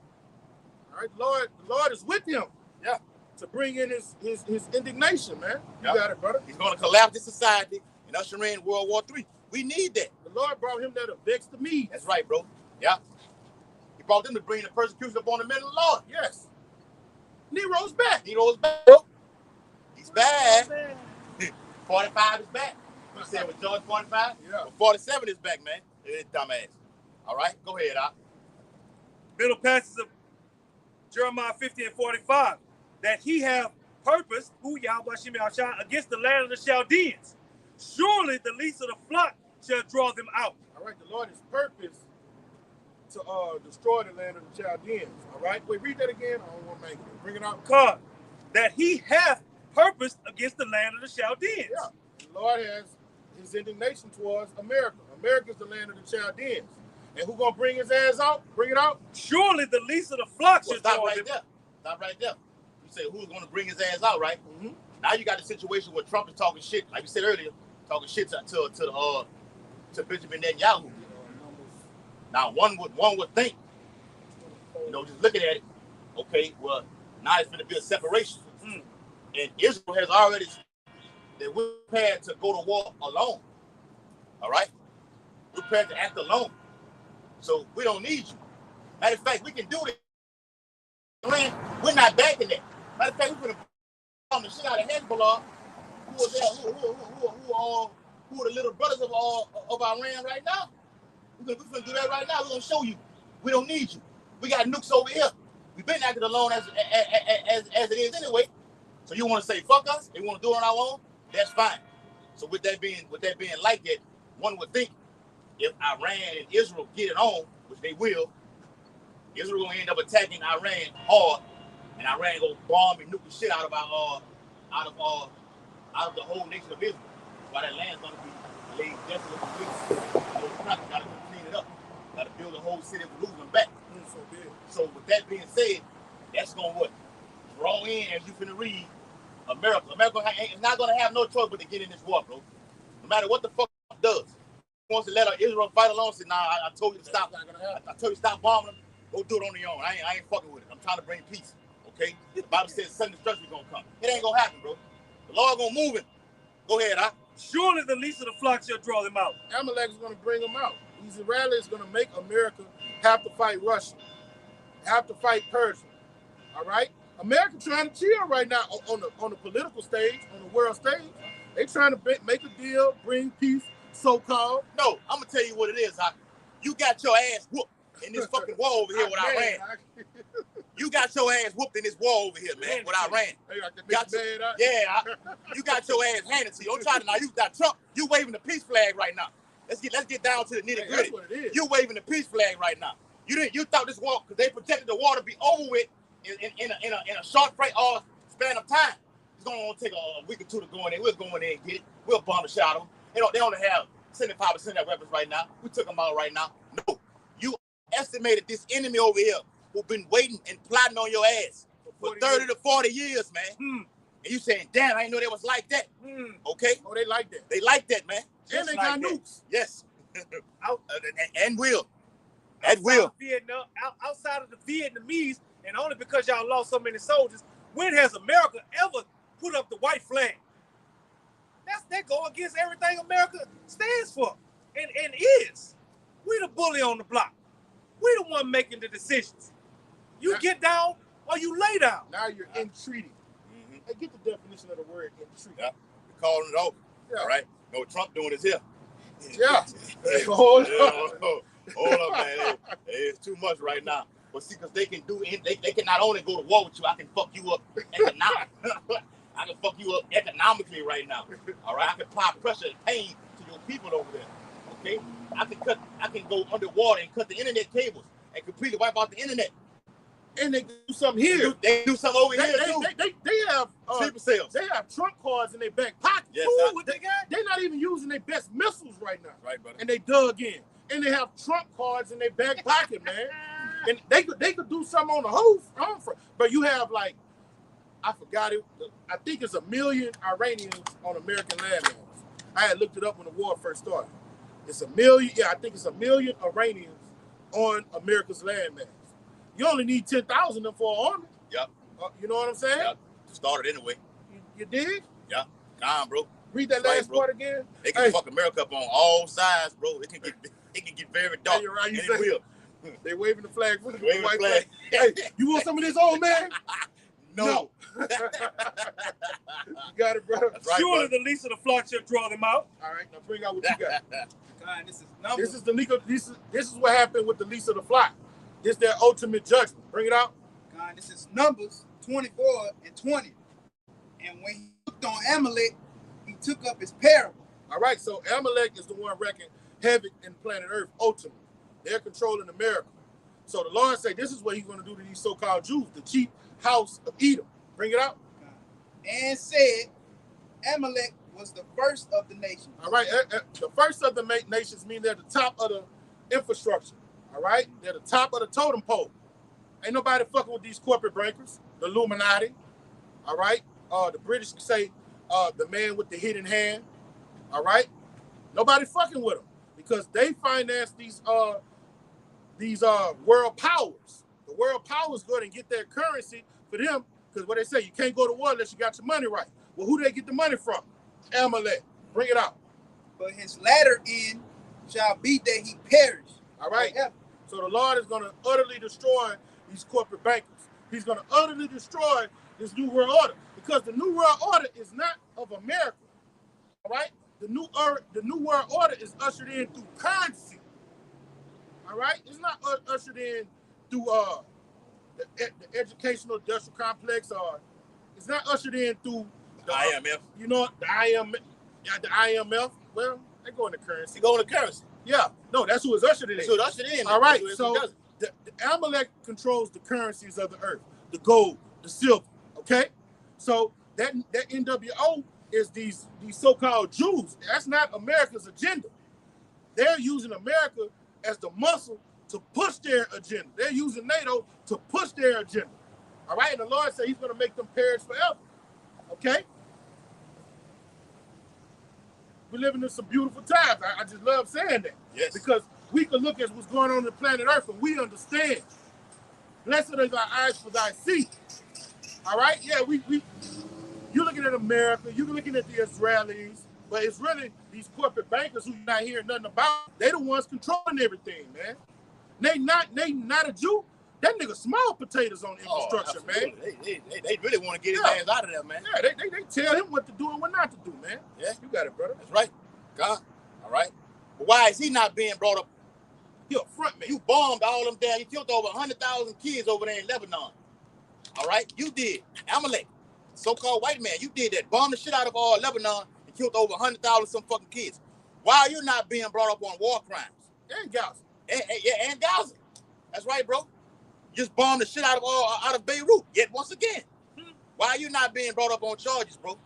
All right, the Lord is with him. Yeah. To bring in his indignation, man. You Yeah. got it, brother. He's going to collapse this society and usher in World War III. We need that. The Lord brought him there to vex the Medes. That's right, bro. Yeah. He brought them to bring the persecution upon the men of the Lord. Yes. Nero's back. Nero's back. Bro. He's back. 45 is back. You said with George 45? Yeah. But 47 is back, man. It's dumbass. All right, go ahead, Al. Middle passages of Jeremiah 50 and 45, that he have purposed, who Yahweh Shem Yahshua, against the land of the Chaldeans. Surely the least of the flock shall draw them out. All right, the Lord is purposed to destroy the land of the Chaldeans. All right, wait, read that again. I don't want to make it. Bring it out. God, that he hath purposed against the land of the Chaldeans. Yeah, the Lord has his indignation towards America. America's the land of the Chaldeans. And who gonna bring his ass out? Bring it out? Surely the least of the flock Well, shall stop draw right them there. Stop right there. You say who's going to bring his ass out, right? Mm-hmm. Now you got the situation where Trump is talking shit, like you said earlier, talking shit to Benjamin Netanyahu. Now one would think, just looking at it, okay, well now it's going to be a separation, and Israel has already that we're prepared to go to war alone. All right, we're prepared to act alone, so we don't need you. Matter of fact, we can do it. We're not backing that. Matter of fact, we're going to bomb the shit out of Hezbollah, who are the little brothers of Iran right now. We're going to do that right now. We're going to show you. We don't need you. We got nukes over here. We've been acting alone as it is anyway. So you want to say fuck us? They want to do it on our own? That's fine. So with that being like that, one would think if Iran and Israel get it on, which they will, Israel gonna end up attacking Iran hard, and Iran gonna bomb and nuke the shit out of the whole nation of Israel. While that land's gonna be a desolate place. Gotta clean it up. Gotta build a whole city of losing back. So big. So with that being said, that's gonna what? Draw in, as you finna read, America. America is not gonna have no choice but to get in this war, bro. No matter what the fuck it does. Wants to let Israel fight alone. Say, nah, I told you to stop. I told you to stop bombing them. Go do it on your own. I ain't fucking with it. I'm trying to bring peace. Okay? The Bible says sudden destruction is gonna come. It ain't gonna happen, bro. The Lord gonna move it. Go ahead, huh? Surely the least of the flock shall draw them out. Amalek is going to bring them out. These Israelis going to make America have to fight Russia, have to fight Persia. All right? America trying to chill right now on the political stage, on the world stage. They trying to make a deal, bring peace, so-called. No, I'm going to tell you what it is, huh? You got your ass whooped in this fucking war over here with Iran. You got your ass whooped in this war over here, man, with Iran. You got your ass handed to you. Don't try to now. You got Trump. You waving the peace flag right now. Let's get down to the nitty gritty. That's what it is. You waving the peace flag right now. You thought this war because they projected the war to be over with in a short span of time. It's gonna take a week or two to go in there. We'll go in there and get it. We'll bomb the shot them. They only have 75% of their weapons right now. We took them out right now. No, you estimated this enemy over here who've been waiting and plotting on your ass for 30 to 40 years, man. And you saying, damn, I didn't know they was like that. Okay? Oh, they like that. They like that, man. And they got nukes. Yes. And will. That will. Outside of the Vietnamese, and only because y'all lost so many soldiers, when has America ever put up the white flag? That go against everything America stands for and is. We the bully on the block. We the one making the decisions. You get down or you lay down. Now you're entreaty. Hey, get the definition of the word entreaty. Yeah. We're calling it over. Yeah. All right. You know what Trump doing is here. Yeah. Hold up, man. It's too much right now. But see, because they can not only go to war with you, I can fuck you up economically. I can fuck you up economically right now. All right. I can apply pressure and pain to your people over there. Okay. I can go underwater and cut the internet cables and completely wipe out the internet. And they do something here. They do something over here too. They have sleeper cells. They have trunk cards in their back pocket. Yes, what they got? They're not even using their best missiles right now. Right, brother. And they dug in. And they have trunk cards in their back pocket, man. And they could do something on the home front. But you have like, I forgot it. I think it's 1 million Iranians on American landmasses. I had looked it up when the war first started. It's 1 million. Yeah, I think it's 1 million Iranians on America's landmass. You only need 10,000 of them for an army. Yep. You know what I'm saying? Yep. Started anyway. You did? Yeah. Nah, bro. Read that last part again. They can fuck America up on all sides, bro. It can get very dark. Hey, you're right. And it will. They waving the flag. Waving the flag. Hey, you want some of this old man? No. You got it, bro. Right, surely brother. the least of the flock shall draw them out. All right, now bring out what you got. God, this is numbers. This is the legal. This is what happened with the least of the flock. This their ultimate judgment. Bring it out. God, this is Numbers 24 and 20. And when he looked on Amalek, he took up his parable. All right, so Amalek is the one wrecking havoc in planet Earth. Ultimately, they're controlling America. So the Lord said, "This is what He's going to do to these so-called Jews, the chief house of Edom." Bring it out. And said, Amalek was the first of the nations. All right, the first of the nations mean they're the top of the infrastructure. All right, they're the top of the totem pole. Ain't nobody fucking with these corporate bankers, the Illuminati. All right, the British say the man with the hidden hand. All right, nobody fucking with them because they finance these world powers. The world powers go and get their currency for them because what they say, you can't go to war unless you got your money right. Well, who do they get the money from? Amalek. Bring it out. But his latter end shall be that he perish. All right. Forever. So the Lord is going to utterly destroy these corporate bankers. He's going to utterly destroy this new world order because the new world order is not of America. All right. The new world order is ushered in through currency. All right. It's not ushered in through the educational industrial complex, or it's not ushered in through the IMF. You know, the IMF. Yeah, the IMF. Well, they go into currency. They go into currency. Yeah. No, that's who is ushered in. That's who ushered in. All right. So the Amalek controls the currencies of the earth, the gold, the silver. Okay. So that NWO is these so-called Jews. That's not America's agenda. They're using America as the muscle to push their agenda. They're using NATO to push their agenda. All right, and the Lord said he's going to make them perish forever. Okay? We're living in some beautiful times. I just love saying that. Yes. Because we can look at what's going on the planet Earth and we understand. Blessed are thy eyes for thy see. All right? Yeah, you're looking at America, you're looking at the Israelis, but it's really these corporate bankers who you're not hearing nothing about. They the ones controlling everything, man. They not a Jew. That nigga small potatoes on infrastructure, man. They really want to get his ass out of there, man. Yeah, they tell him what to do and what not to do, man. Yeah. You got it, brother. That's right. God. All right. But why is he not being brought up? He a front man. You bombed all them down. You killed over 100,000 kids over there in Lebanon. All right? You did. Amalek, so-called white man, you did that. Bombed the shit out of all Lebanon and killed over 100,000 some fucking kids. Why are you not being brought up on war crimes? And Gaza. And Gaza. That's right, bro. Just bombed the shit out of Beirut. Yet once again, why are you not being brought up on charges, bro?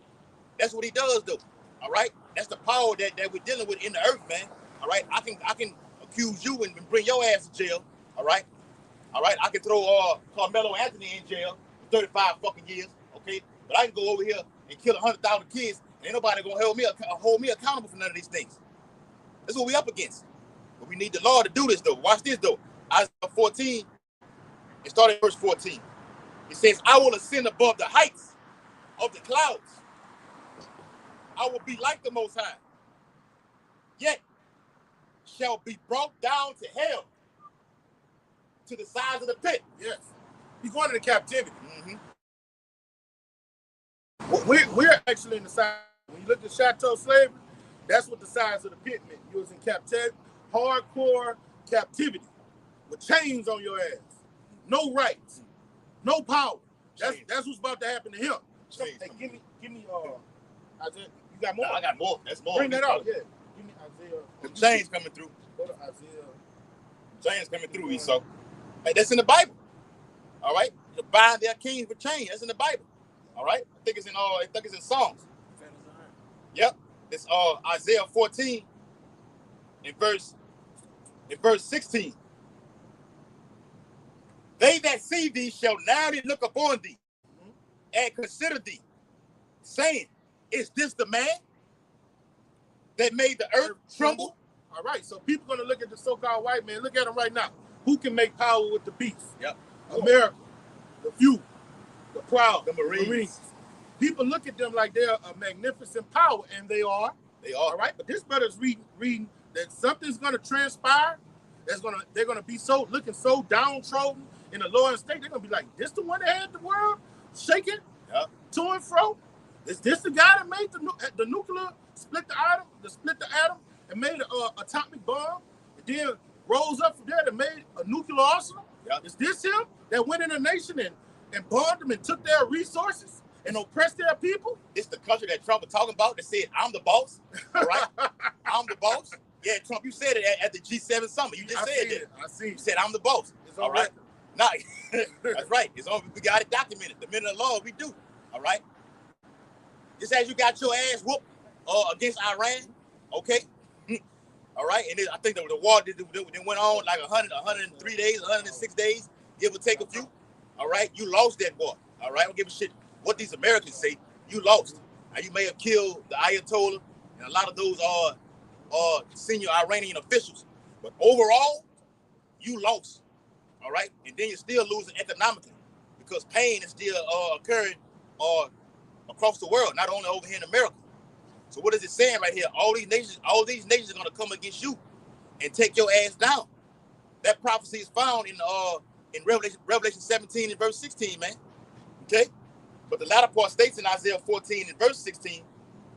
That's what he does, though. All right, that's the power that we're dealing with in the earth, man. All right, I can accuse you and bring your ass to jail. All right, I can throw Carmelo Anthony in jail for 35 fucking years. Okay, but I can go over here and kill 100,000 kids, and ain't nobody gonna hold me accountable for none of these things. That's what we up against. But we need the law to do this, though. Watch this, though. Isaiah 14. It started in verse 14. It says, I will ascend above the heights of the clouds. I will be like the Most High. Yet shall be brought down to hell, to the sides of the pit. Yes. He's going into captivity. Mm-hmm. We're actually in the side. When you look at Chateau slavery, that's what the size of the pit meant. You was in captivity, hardcore captivity, with chains on your ass. No rights, no power. That's what's about to happen to him. Hey, give me Isaiah. You got more? No, I got more. That's more. Bring that out. Yeah. Give me Isaiah. The chains coming through. Go to Isaiah. Chains coming through, Esau. Hey, that's in the Bible. All right. You bind their kings with chains. That's in the Bible. All right. I think it's in Psalms. Yep. It's Isaiah 14 in verse 16. They that see thee shall narrowly look upon thee and consider thee, saying, is this the man that made the earth tremble? All right, so people going to look at the so-called white man. Look at him right now. Who can make power with the beast? Yep. America, the few, the proud, the Marines. People look at them like they're a magnificent power, and they are. They are. All right, but this brother's reading that something's going to transpire. They're going to be looking so downtrodden in the lower state. They're going to be like, this the one that had the world shaking to and fro? Is this the guy that made the nuclear, split the atom and made an atomic bomb, and then rose up from there that made a nuclear arsenal? Yep. Is this him that went in a nation and bombed them and took their resources and oppressed their people? It's the country that Trump was talking about that said, I'm the boss. All right? I'm the boss. Yeah, Trump, you said it at the G7 summit. You just said that. I see. You said, I'm the boss. It's all right? No, that's right. We got it documented. The minute of law, we do. All right? Just as you got your ass whooped against Iran, okay? All right? And I think the war went on like 103 days, 106 days, give or take a few. All right? You lost that war. All right? I don't give a shit what these Americans say. You lost. Now, you may have killed the Ayatollah, and a lot of those are senior Iranian officials. But overall, you lost. All right? And then you're still losing economically because pain is still occurring across the world, not only over here in America. So what is it saying right here? All these nations are going to come against you and take your ass down. That prophecy is found in Revelation 17 and verse 16, man. Okay? But the latter part states in Isaiah 14 and verse 16,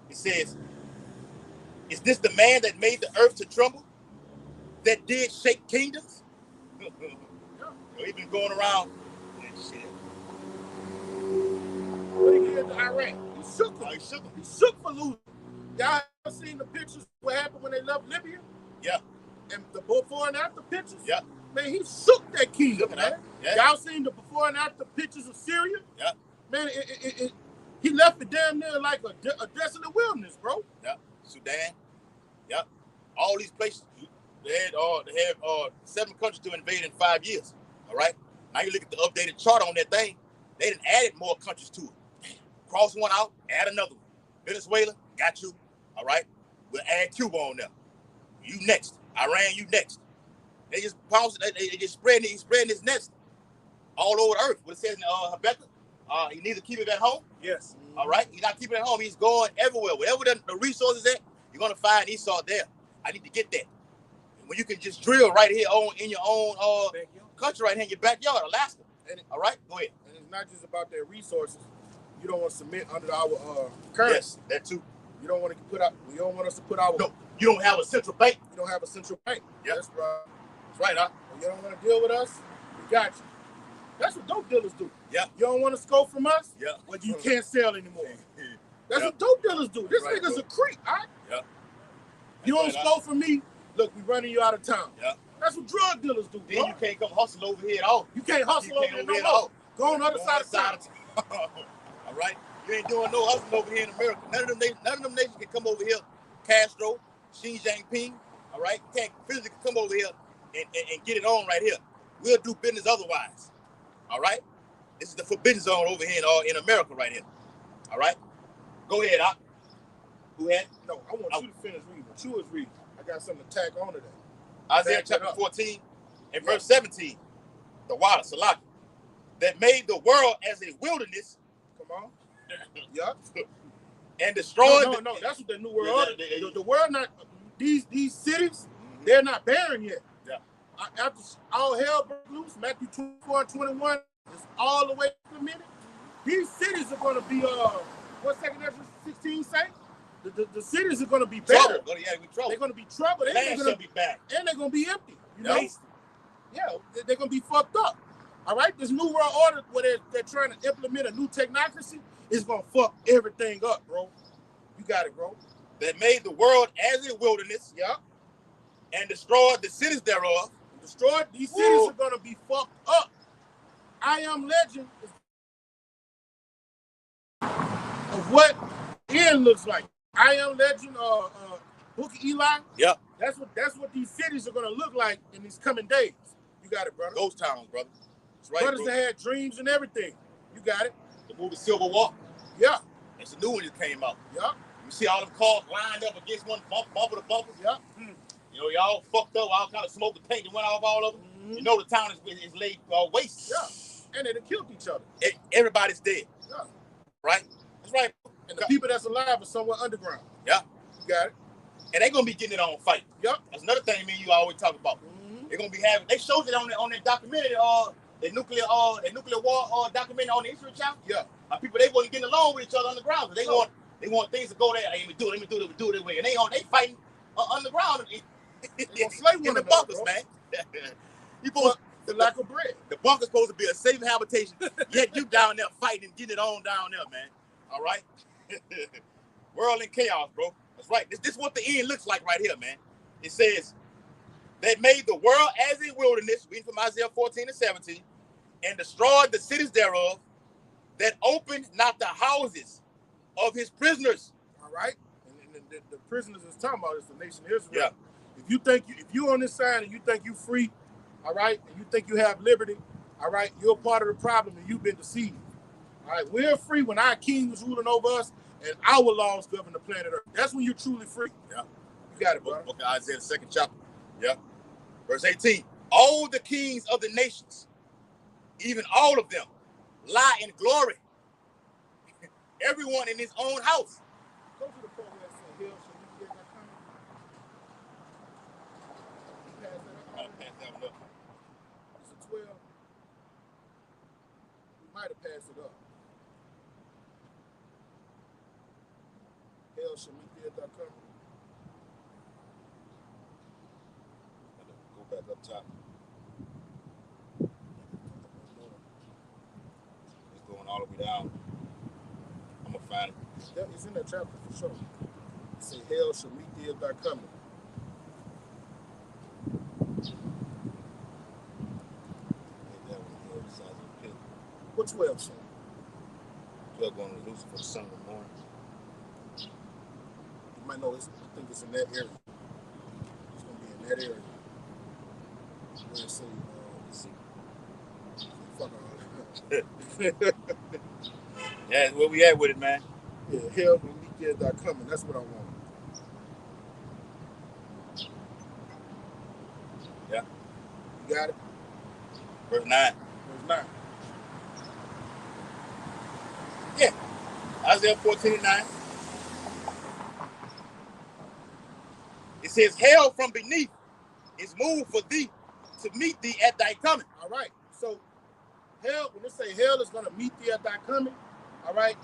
it says, is this the man that made the earth to tremble, that did shake kingdoms? We've been going around. Shit. What he did to Iraq? He shook him. He shook him. He shook for losing. Y'all ever seen the pictures of what happened when they left Libya? Yeah. And the before and after pictures? Yeah. Man, he shook that kingdom, man. Yeah. Y'all seen the before and after pictures of Syria? Yeah. Man, He left it damn near like a desolate wilderness, bro. Yeah. Sudan. Yeah. All these places. They had 7 countries to invade in 5 years. All right. Now you look at the updated chart on that thing. They done added more countries to it. Cross one out, add another one. Venezuela, got you. All right. We'll add Cuba on there. You next. Iran, you next. They just they just spreading this nest all over the earth. What it says in Habakkuk, he needs to keep it at home. Yes. All right. He's not keeping it at home. He's going everywhere. Wherever the resources at, you're gonna find Esau there. I need to get that. When you can just drill right here in your own country, right here in your backyard, Alaska. All right, go ahead. And it's not just about their resources. You don't want to submit under our currency. Yes, that too. You don't want to put out. You don't want us to put our. No, you don't have a central bank. You don't have a central bank. Yep. That's right. That's right, huh? You don't want to deal with us. We got you. That's what dope dealers do. Yeah. You don't want to scope from us. Yeah. But you can't sell anymore. That's Yep. what dope dealers do. This Right, nigga's bro. a creep. All right. Yeah. You don't right, scope from me. Look, we running you out of town. Yeah. That's what drug dealers do. Then Bro. you can't come hustle over here at all. You can't hustle over here no at more. all. Go on the other side of town. All right. You ain't doing no hustling over here in America. None of them nations can come over here. Castro, Xi Jinping. All right. Can't physically come over here and get it on right here. We'll do business otherwise. All right. This is the forbidden zone over here in America right here. All right. Go ahead, Op. Who had? No, I want you to finish reading what you was reading. I got something to tack on to that. Isaiah Back it chapter up. 14 and verse 17. The water, Salaki, that made the world as a wilderness. Come on. Yup. And destroyed. No. That's what the new world. The world not these cities. They're not barren yet. Yeah. After all hell broke loose, Matthew 24 and 21 is all the way implemented. These cities are going to be what 2 Ezra 16 say? The cities are going to be better. Trouble. Yeah, we trouble. They're going to be trouble. Land shall be back. And they're going to be empty. You know? Nice. Yeah, they're going to be fucked up. All right? This new world order where they're trying to implement a new technocracy is going to fuck everything up, bro. You got it, bro. That made the world as a wilderness. Yeah. And destroyed the cities thereof. Destroyed. These cities are going to be fucked up. I Am Legend is of what end looks like. I Am Legend, Book of Eli. Yeah. That's what these cities are gonna look like in these coming days. You got it, brother. Ghost towns, brother. That's right, Brothers bro. that had dreams and everything. You got it. The movie Civil War. Yeah. That's the new one that came out. Yeah. You see all them cars lined up against one bumper to bumper. Yeah. You know, y'all fucked up, all kind of smoke and paint that went off all of them. Mm-hmm. You know the town is laid waste. Yeah. And they done killed each other. Everybody's dead. Yeah. Right? That's right. And the people that's alive are somewhere underground. Yeah. You got it. And they gonna be getting it on fight. Yep. That's another thing me and you always talk about. Mm-hmm. They're gonna be having. They showed it on that documentary, the nuclear war documentary on the History Channel. Yeah. People they wasn't getting along with each other underground. They want things to go there. Hey, we do it this way. And they fighting underground They gonna slay one in the another, bunkers, bro. man. You supposed The lack of bread. the bunker's supposed to be a safe habitation. Yet you down there fighting and getting it on down there, man. All right. World in chaos, bro. That's right. This is what the end looks like right here, man. It says, that made the world as a wilderness, reading from Isaiah 14 and 17, and destroyed the cities thereof, that opened not the houses of his prisoners. All right. And the prisoners is talking about is the nation of Israel. Yeah. If you on this side and you think you free, all right, and you think you have liberty, all right, you're part of the problem and you've been deceived. All right, we're free when our king was ruling over us and our laws govern the planet Earth. That's when you're truly free. Yeah. You got it, bro. Book of Isaiah, the 2nd chapter. Yeah. Verse 18. All the kings of the nations, even all of them, lie in glory. Everyone in his own house. Go to the program and say, Hill, so you get that coming. Pass that up. It's a 12. We might have passed it up. Hell, Shemekia.com. Go back up top. It's going all the way down. I'm going to find it. It's in that chapter for sure. It say hell, Shemekia.com. That was the other side of the pit. What 12, son? We're going to Lucifer, the son of the morning. You might know, I think it's in that area. It's going to be in that area. Where it say, let's see. Fuck all that. Yeah, where we at with it, man? Yeah, hell will meet there that coming. That's what I want. Yeah. You got it? Verse 9. Verse 9. Yeah. Isaiah 14:9. It says, hell from beneath is moved for thee to meet thee at thy coming. All right. So, hell, when they say hell is going to meet thee at thy coming, all right,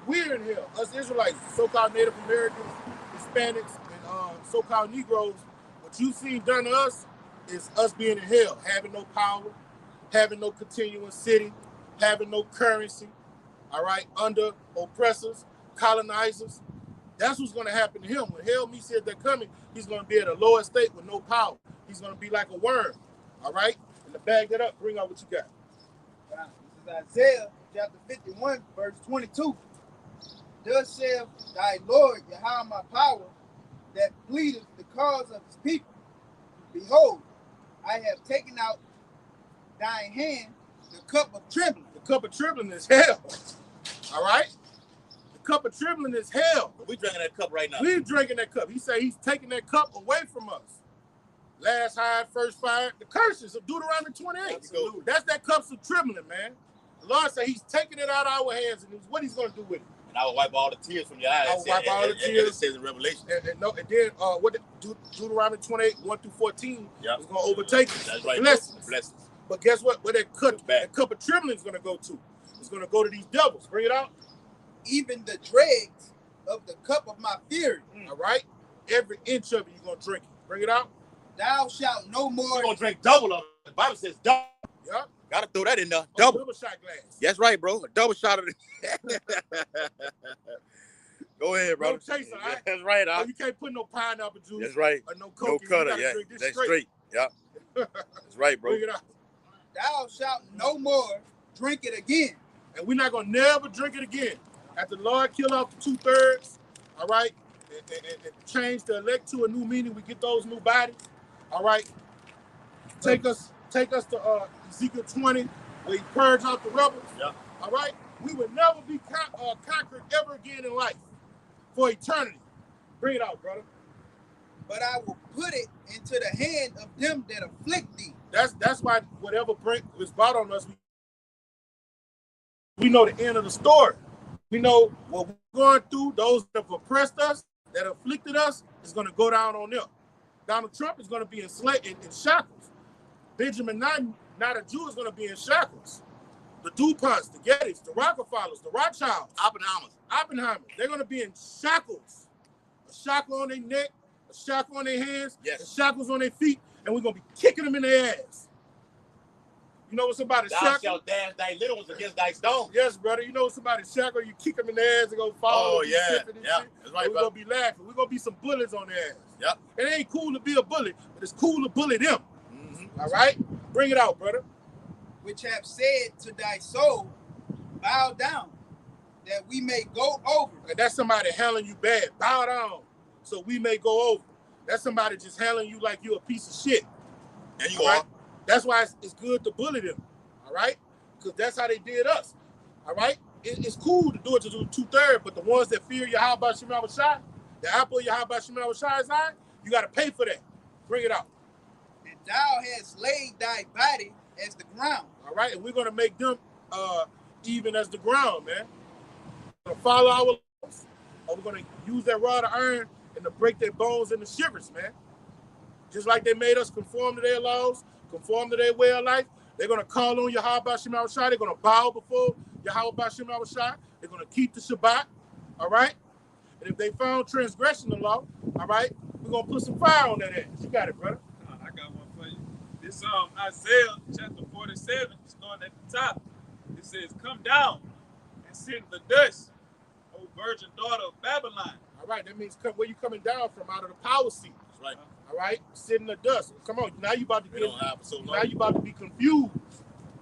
we're in hell. Us Israelites, so-called Native Americans, Hispanics, and so-called Negroes, what you've seen done to us is us being in hell, having no power, having no continuous city, having no currency, all right, under oppressors, colonizers. That's what's going to happen to him. When hell meets at that coming, he's going to be at a lower state with no power. He's going to be like a worm, all right? And to bag that up, bring out what you got. This is Isaiah chapter 51, verse 22. Thus saith thy Lord, Yahweh my power, that pleadeth the cause of his people. Behold, I have taken out thine hand the cup of trembling. The cup of trembling is hell, all right? The cup of trembling is hell. We drinking that cup right now. We're drinking that cup. He said he's taking that cup away from us. Last hide, first fire, the curses of Deuteronomy 28. Absolutely. That's that cups of trembling, man. The Lord said he's taking it out of our hands, and what he's going to do with it. And I will wipe all the tears from your eyes. I will wipe all the tears. It says in Revelation. And then what Deuteronomy 28, 1 through 14 Yep. is going to overtake us. That's right. Blessings. But guess what? Where that cup of trembling is going to go to? It's going to go to these devils. Bring it out. Even the dregs of the cup of my fury. All right? Every inch of it, you're going to drink it. Bring it out. Thou shalt no more. We're going to drink double of it. The Bible says double. Yep. Got to throw that in there. Double. Double shot glass. That's right, bro. A double shot of it. Go ahead, bro. No chaser, all right? That's right. Oh, you can't put no pineapple juice. That's right. Or no Coke. No cutter. Yeah. That's straight. Yeah. That's right, bro. Bring it out. Thou shalt no more drink it again. And we're not going to never drink it again. After the Lord kill off the 2/3, all right, and change the elect to a new meaning, we get those new bodies, all right. Take us to Ezekiel 20, where he purged out the rebels. Yeah. All right. We will never be conquered ever again in life for eternity. Bring it out, brother. But I will put it into the hand of them that afflict thee. That's why whatever is brought on us, we know the end of the story. We know what we're going through. Those that have oppressed us, that afflicted us, is going to go down on them. Donald Trump is going to be in shackles. Benjamin, not a Jew, is going to be in shackles. The DuPonts, the Gettys, the Rockefellers, the Rothschilds, Oppenheimer, they're going to be in shackles. A shackle on their neck, a shackle on their hands, yes. and shackles on their feet, and we're going to be kicking them in their ass. You know what somebody's shackle? Thou shalt dash thy little ones against thy stone. Yes, brother. You know what somebody's shackle? You kick them in the ass, they're going to fall. Oh, yeah. Yeah. That's right, we're going to be laughing. We're going to be some bullets on their ass. Yep. It ain't cool to be a bully, but it's cool to bully them. Mm-hmm. All right? Bring it out, brother. Which have said to thy soul, bow down, that we may go over. And that's somebody handling you bad. Bow down, so we may go over. That's somebody just handling you like you a piece of shit. And you are. That's why it's good to bully them. All right? Because that's how they did us. All right? It's cool to do it to do 2/3, but the ones that fear Yahweh Shema Shai, the apple of Yahweh Shema Shai's eye, you got to pay for that. Bring it out. And thou hast laid thy body as the ground. All right? And we're going to make them even as the ground, man. We're going to follow our laws. We're going to use that rod of iron and to break their bones into shivers, man. Just like they made us conform to their laws, conform to their way of life, they're going to call on Yahweh Shema Shai. They're going to bow before Yahweh Shema Shai. They're going to keep the Shabbat, all right? And if they found transgression of law, all right, we're going to put some fire on that ass. You got it, brother. I got one for you. This Isaiah chapter 47, starting at the top. It says, come down and sit in the dust, O virgin daughter of Babylon. All right, that means where you coming down from, out of the power seat. That's right. All right, sit in the dust. Come on, now you about to We don't have for so long. now you about to be confused.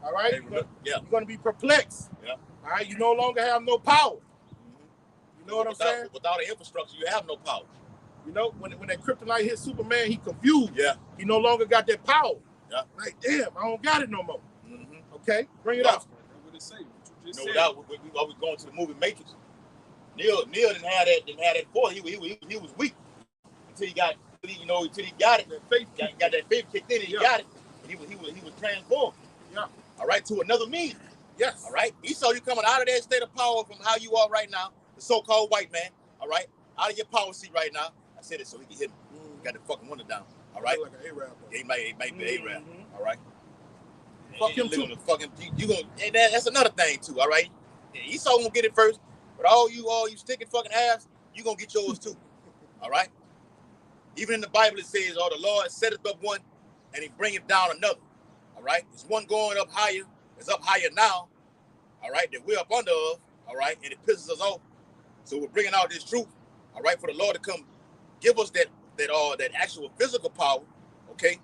All right? Yeah. You're going to be perplexed. Yeah. All right? You no longer have no power. You know what I'm saying? Without the infrastructure, you have no power. You know, when that kryptonite hit Superman, he confused. Yeah. He no longer got that power. Yeah. Like, damn, I don't got it no more. Okay? Bring it up. What it say? What you just No said. doubt. We always going to the movie Matrix. Neil didn't have that before. He was weak until he got it. That faith got that faith kicked in, and he got it. And he was transformed. Yeah. All right, to another meaning. Yes. All right. He saw you coming out of that state of power from how you are right now, the so-called white man. All right, out of your power seat right now. I said it so he can hit me. Got the fucking window down. All right. Like an Arab. He might be Arab. All right. Fuck him too. You gonna, and that's another thing too. All right. Yeah, Esau gonna get it first, but all you sticking fucking ass, you gonna get yours too. All right. Even in the Bible it says, "Oh, the Lord setteth up one, and He bringeth down another." All right. There's one going up higher. It's up higher now. All right. That we're up under of. All right. And it pisses us off. So we're bringing out this truth. All right. For the Lord to come give us that actual physical power. Okay.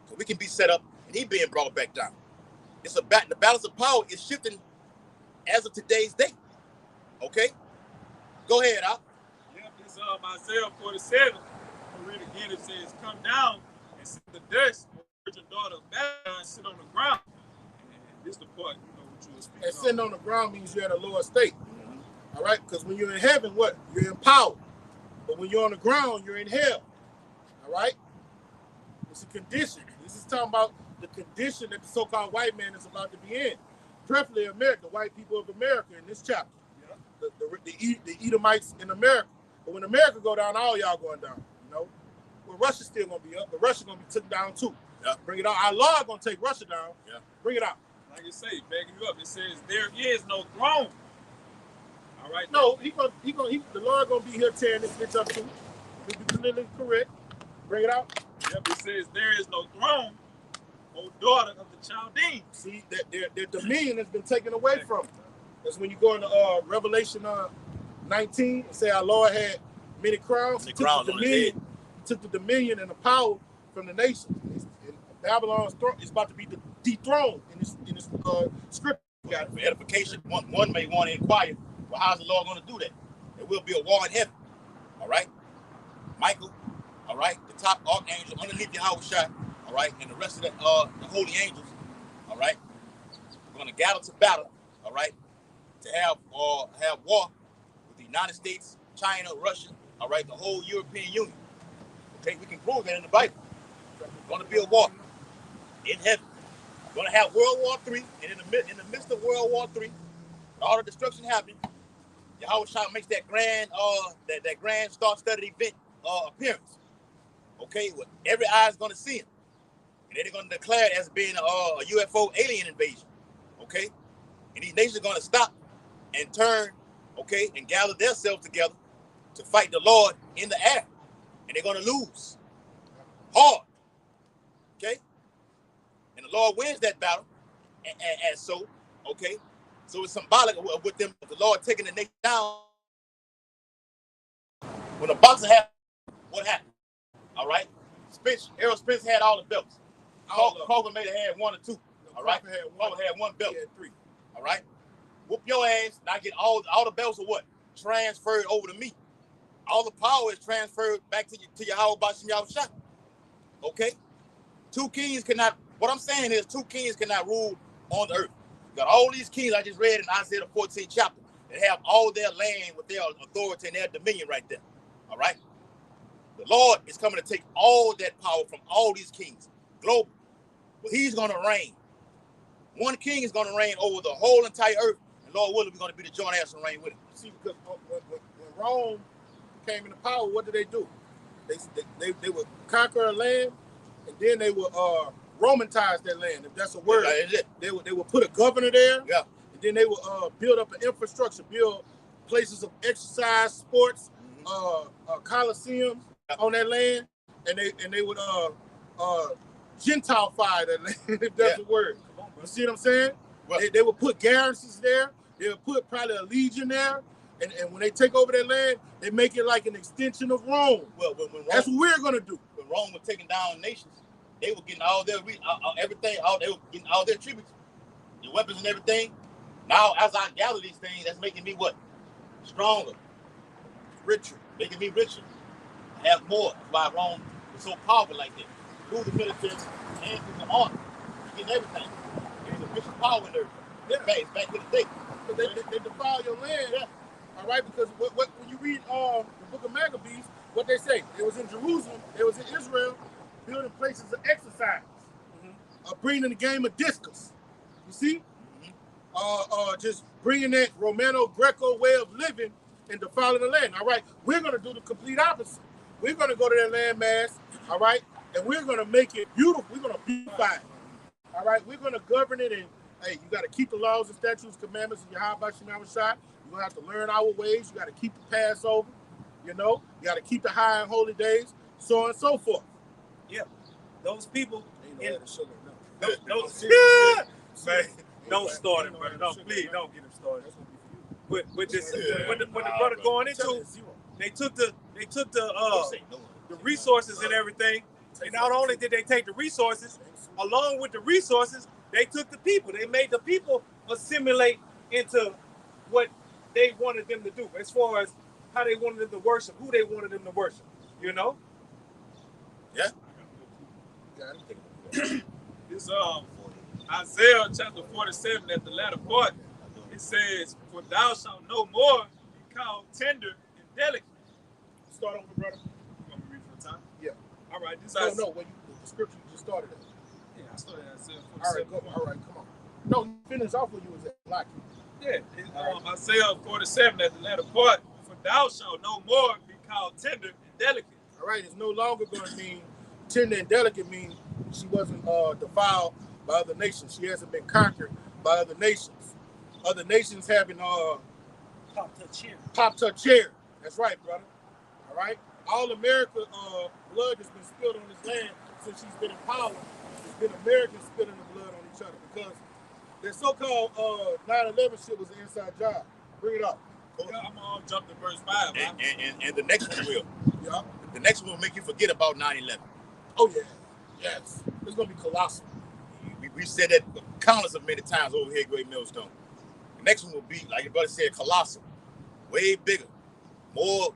So we can be set up, and He being brought back down. It's the balance of power is shifting as of today's date. Okay. Go ahead, Al. Yeah, it's Isaiah 47. I'll read again. It says, "Come down and sit the dust, virgin daughter of Baton, and sit on the ground." And this is the part, what you were speaking And sitting on the ground means you're at a lower state. All right? Because when you're in heaven, what? You're in power. But when you're on the ground, you're in hell. All right? It's a condition. This is talking about the condition that the so-called white man is about to be in. Preferably America, white people of America in this chapter. The Edomites in America. But when America go down, all y'all going down. You know? Well, Russia's still going to be up, but Russia's going to be taken down too. Yeah. Bring it out. Our Lord going to take Russia down. Yeah. Bring it out. Like you say, backing you up, it says, "There is no throne." All right. No, the Lord gonna be here tearing this bitch up too. Be completely correct. Bring it out. Yep, it says, "There is no throne, O daughter of the Chaldeans." See that their dominion has been taken away from them. That's when you go into Revelation 19 and say our Lord had many crowns. He took the dominion and the power from the nation. And Babylon's throne is about to be dethroned in this script. For edification, one may want to inquire, well, how's the Lord going to do that? There will be a war in heaven. All right? Michael, all right? The top archangel underneath Yahushua, all right? And the rest of the holy angels, all right? We're going to gather to battle, all right? To have war with the United States, China, Russia, all right? The whole European Union. Okay? We can prove that in the Bible. There's going to be a war in heaven. We're going to have World War III, and in the midst of World War III, all the destruction happening, Yahushua makes that grand star-studded event appearance. Okay, well, every eye is going to see him, and then they're going to declare it as being a UFO alien invasion. Okay, and these nations are going to stop and turn, okay, and gather themselves together to fight the Lord in the air, and they're going to lose hard. Okay, and the Lord wins that battle, and so, okay. So it's symbolic of with them, the Lord taking the nation down. When the boxer had, what happened? All right? Errol Spence had all the belts. Cogan may have had one or two. All right? Crawford had one belt. He had three. All right? Whoop your ass, now get all the belts or what? Transferred over to me. All the power is transferred back to Yahweh Bashim Yahushua. Okay? What I'm saying is two kings cannot rule on the earth. Got all these kings I just read in Isaiah the 14th chapter that have all their land with their authority and their dominion right there. All right? The Lord is coming to take all that power from all these kings, global. But he's going to reign. One king is going to reign over the whole entire earth, and Lord willing, we're going to be the joint heirs and reign with him. See, because when Rome came into power, what did they do? They would conquer a land, and then they would Romanize that land, if that's a word. Yeah, they would put a governor there. Yeah. And then they would build up an infrastructure, build places of exercise, sports, coliseums on that land, and they would Gentile-fy that land, if that's a word. You see what I'm saying? Well, they would put garrisons there. They would put probably a legion there. And when they take over that land, they make it like an extension of Rome. Well, when Rome, that's what we're going to do. When Rome was taking down nations, they were getting all their everything. They were getting all their tributes your weapons and everything. Now, as I gather these things, that's making me what? Stronger, Richer. making me richer. I have more. That's why Rome was so powerful like that. Through the military and through the army, getting everything. Getting the richest power in everything. Yeah. It's back to the day. But they defile your land. Yeah. All right, because when you read the book of Maccabees, what they say, it was in Jerusalem, it was in Israel, building places of exercise, bringing the game of discus. You see? Just bringing that Romano-Greco way of living and defiling the land. All right, we're going to do the complete opposite. We're going to go to that landmass, all right, and we're going to make it beautiful. We're going to beautify it. All right, we're going to govern it, and hey, you got to keep the laws and statutes, commandments of Yahweh Shemai Shai. You're going to have to learn our ways. You got to keep the Passover, you know. You got to keep the high and holy days, so on and so forth. Yeah, those people. Ain't no added sugar, no. Those, man, don't start it, brother. Don't, please don't get him started. That's gonna be for you. With this, when the brother going into, they took the resources and everything. And not only did they take the resources, along with the resources, they took the people. They made the people assimilate into what they wanted them to do, as far as how they wanted them to worship, who they wanted them to worship. You know? Yeah. It's Isaiah chapter 47 at the latter part. It says, "For thou shalt no more be called tender and delicate." Start over, brother. You want me to read for the time? Yeah. All right. This No, when the scripture you just started at. Yeah, I started at Isaiah 47. All right, go. All right, come on. No, you finish off where you was at. Like it. Yeah, Isaiah 47 at the latter part. "For thou shalt no more be called tender and delicate." All right, it's no longer going to mean tender and delicate. Mean she wasn't defiled by other nations. She hasn't been conquered by other nations. Other nations having popped her chair. That's right, brother. All right. All America blood has been spilled on this land since she's been in power. It's been Americans spilling the blood on each other because their so-called 9/11 shit was an inside job. Bring it up. Yeah, I'm gonna jump to verse 5. And the next one will. Yeah. The next one will make you forget about 9/11. Oh yeah. Yes. It's gonna be colossal. We said that countless of many times over here at Great Millstone. The next one will be, like your brother said, colossal, way bigger, more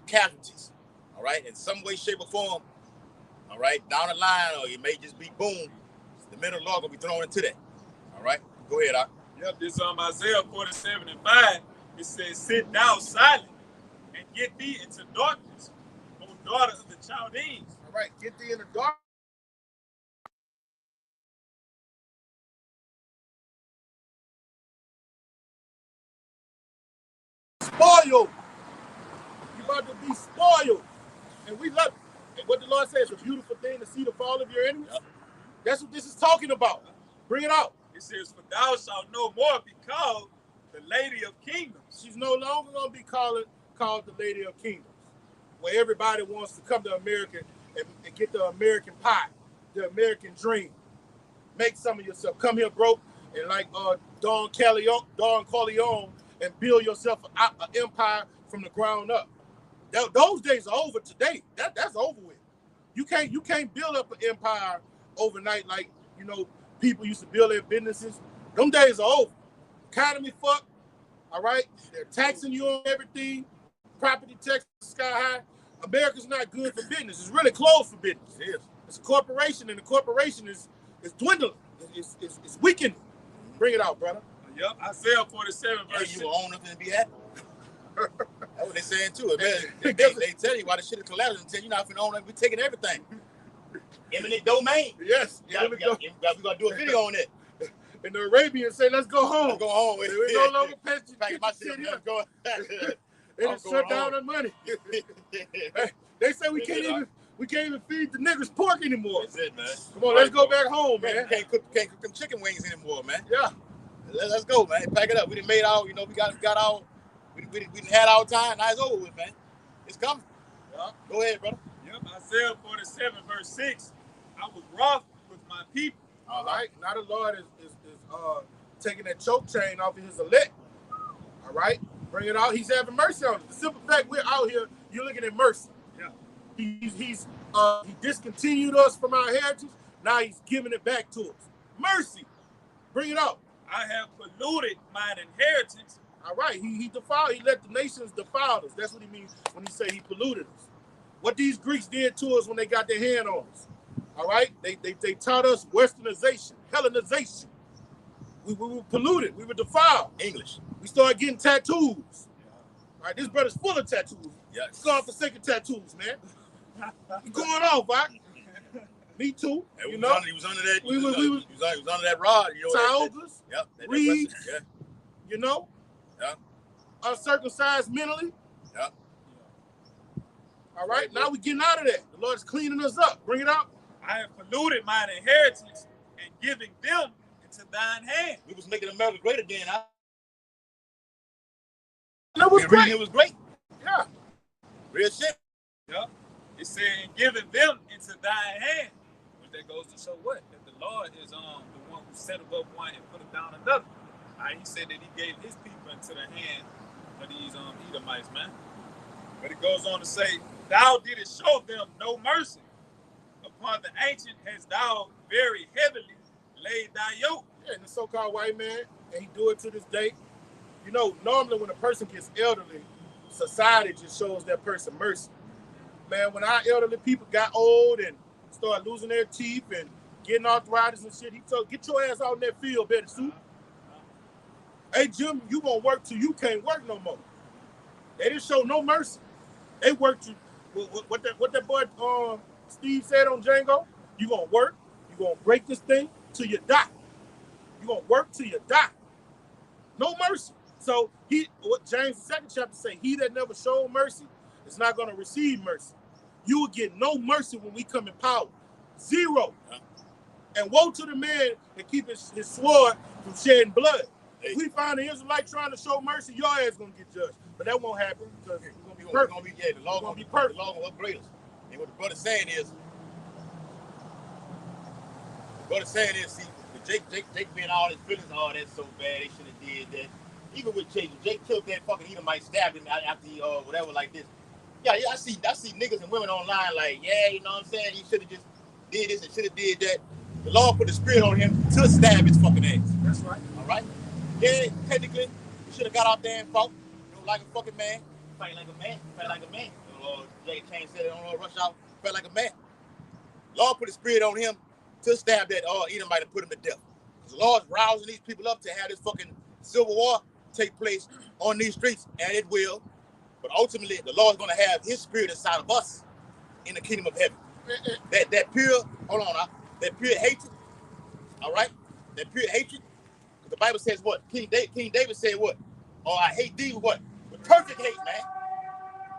casualties. All right, in some way, shape, or form. All right, down the line, or it may just be boom. The men of law gonna be thrown into that. All right, go ahead, Doc. Yep, this Isaiah 47 and 5. It says, "Sit down silent and get thee into darkness, O daughter of the Chaldeans." All right, get thee in the dark. Spoiled. You about to be spoiled. And we love it. And what the Lord says, it's a beautiful thing to see the fall of your enemies. Yep. That's what this is talking about. Bring it out. It says, "For thou shalt no more be called the Lady of Kingdoms." She's no longer going to be called the Lady of Kingdoms, where everybody wants to come to America and get the American pie, the American dream. Make some of yourself. Come here broke and like Don Corleone and build yourself an empire from the ground up. Those days are over today. That's over with. You can't build up an empire overnight like, you know, people used to build their businesses. Them days are over. Economy fucked. All right? They're taxing you on everything. Property tax sky high. America's not good for business. It's really closed for business. It is. It's a corporation, and the corporation is dwindling. It's weakening. Bring it out, brother. Yep, Isaiah 47 verse 6. You will own nothing and be happy. That's what they're saying too. Man, they tell you why the shit is collateral and tell you not finna own it. We're taking everything. Eminent domain. Yes. We're gonna do a video on it. And the Arabians say, "Let's go home." Let's go home. We no longer packing my shit here. They just shut down our money. They say we can't even feed the niggas pork anymore. That's it, man. Come on, let's go back home, man. Can't cook them chicken wings anymore, man. Yeah. Let's go, man. Pack it up. We done made our, you know, we got our, we done had our time. Now it's over with, man. It's coming. Yeah. Go ahead, brother. Yep, Isaiah 47 verse 6. "I was wroth with my people." All right. Now the Lord is taking that choke chain off of his elect. All right. Bring it out. He's having mercy on us. The simple fact we're out here, you're looking at mercy. Yeah. He discontinued us from our heritage. Now he's giving it back to us. Mercy. Bring it out. I have polluted mine inheritance. All right, he defiled. He let the nations defile us. That's what he means when he say he polluted us. What these Greeks did to us when they got their hand on us. All right, they taught us Westernization, Hellenization. We were polluted. We were defiled. English. We started getting tattoos. All right, this brother's full of tattoos. Yes. He's going for second tattoos, man. He's going off, right? Me too. And you know, he was under that. we He was was under that rod. You know, Tiogas, yep. Reeds, Yeah. you know, Yeah. uncircumcised mentally. Yeah. All right, now we getting out of that. The Lord's cleaning us up. Bring it out. I have polluted mine inheritance and giving them into thine hand. We was making America great again. That was great. It was great. Yeah. Real shit. Yeah. It said, and giving them into thine hand. Which that goes to show what? That the Lord is the one who set above one and put down another. He said that he gave his people into the hand of these Edomites, man. But it goes on to say, thou didst show them no mercy. Upon the ancient hast thou very heavily laid thy yoke. Yeah, and the so-called white man, and he do it to this day. You know, normally when a person gets elderly, society just shows that person mercy. Man, when our elderly people got old and started losing their teeth and getting arthritis and shit, he told, get your ass out in that field, Betty Sue. Hey, Jim, you gonna work till you can't work no more. They didn't show no mercy. They worked you. What that boy Steve said on Django, you gonna work, you gonna break this thing till you die. You gonna work till you die. No mercy. So what James the 2nd chapter say, he that never showed mercy is not gonna receive mercy. You will get no mercy when we come in power. Zero. And woe to the man that keep his sword from shedding blood. If we find an Israelite trying to show mercy, your ass gonna get judged. But that won't happen because we're gonna be perfect. The law gonna be perfect. The law gonna upgrade us. And what the brother's saying is, see, Jake being all his feelings, oh, that's so bad, they should have did that. Even with Jake killed that fucking Edomite, stabbed him after he whatever like this. Yeah, I see niggas and women online like, yeah, you know what I'm saying? He should have just did this and should have did that. The law put the spirit on him to stab his fucking ass. That's right. All right? Yeah, technically, he should have got out there and fought, like a fucking man. Fight like a man. Fight like a man. Jay Chain said it on Rush Out. Fight like a man. Law put the spirit on him to stab that Edomite and put him to death. Because the Lord's rousing these people up to have this fucking civil war take place on these streets, and it will. But ultimately, the Lord's going to have his spirit inside of us in the kingdom of heaven. That pure, hold on now, that pure hatred, all right? That pure hatred, because the Bible says what? King David said what? Oh, I hate thee with what? With perfect hate, man.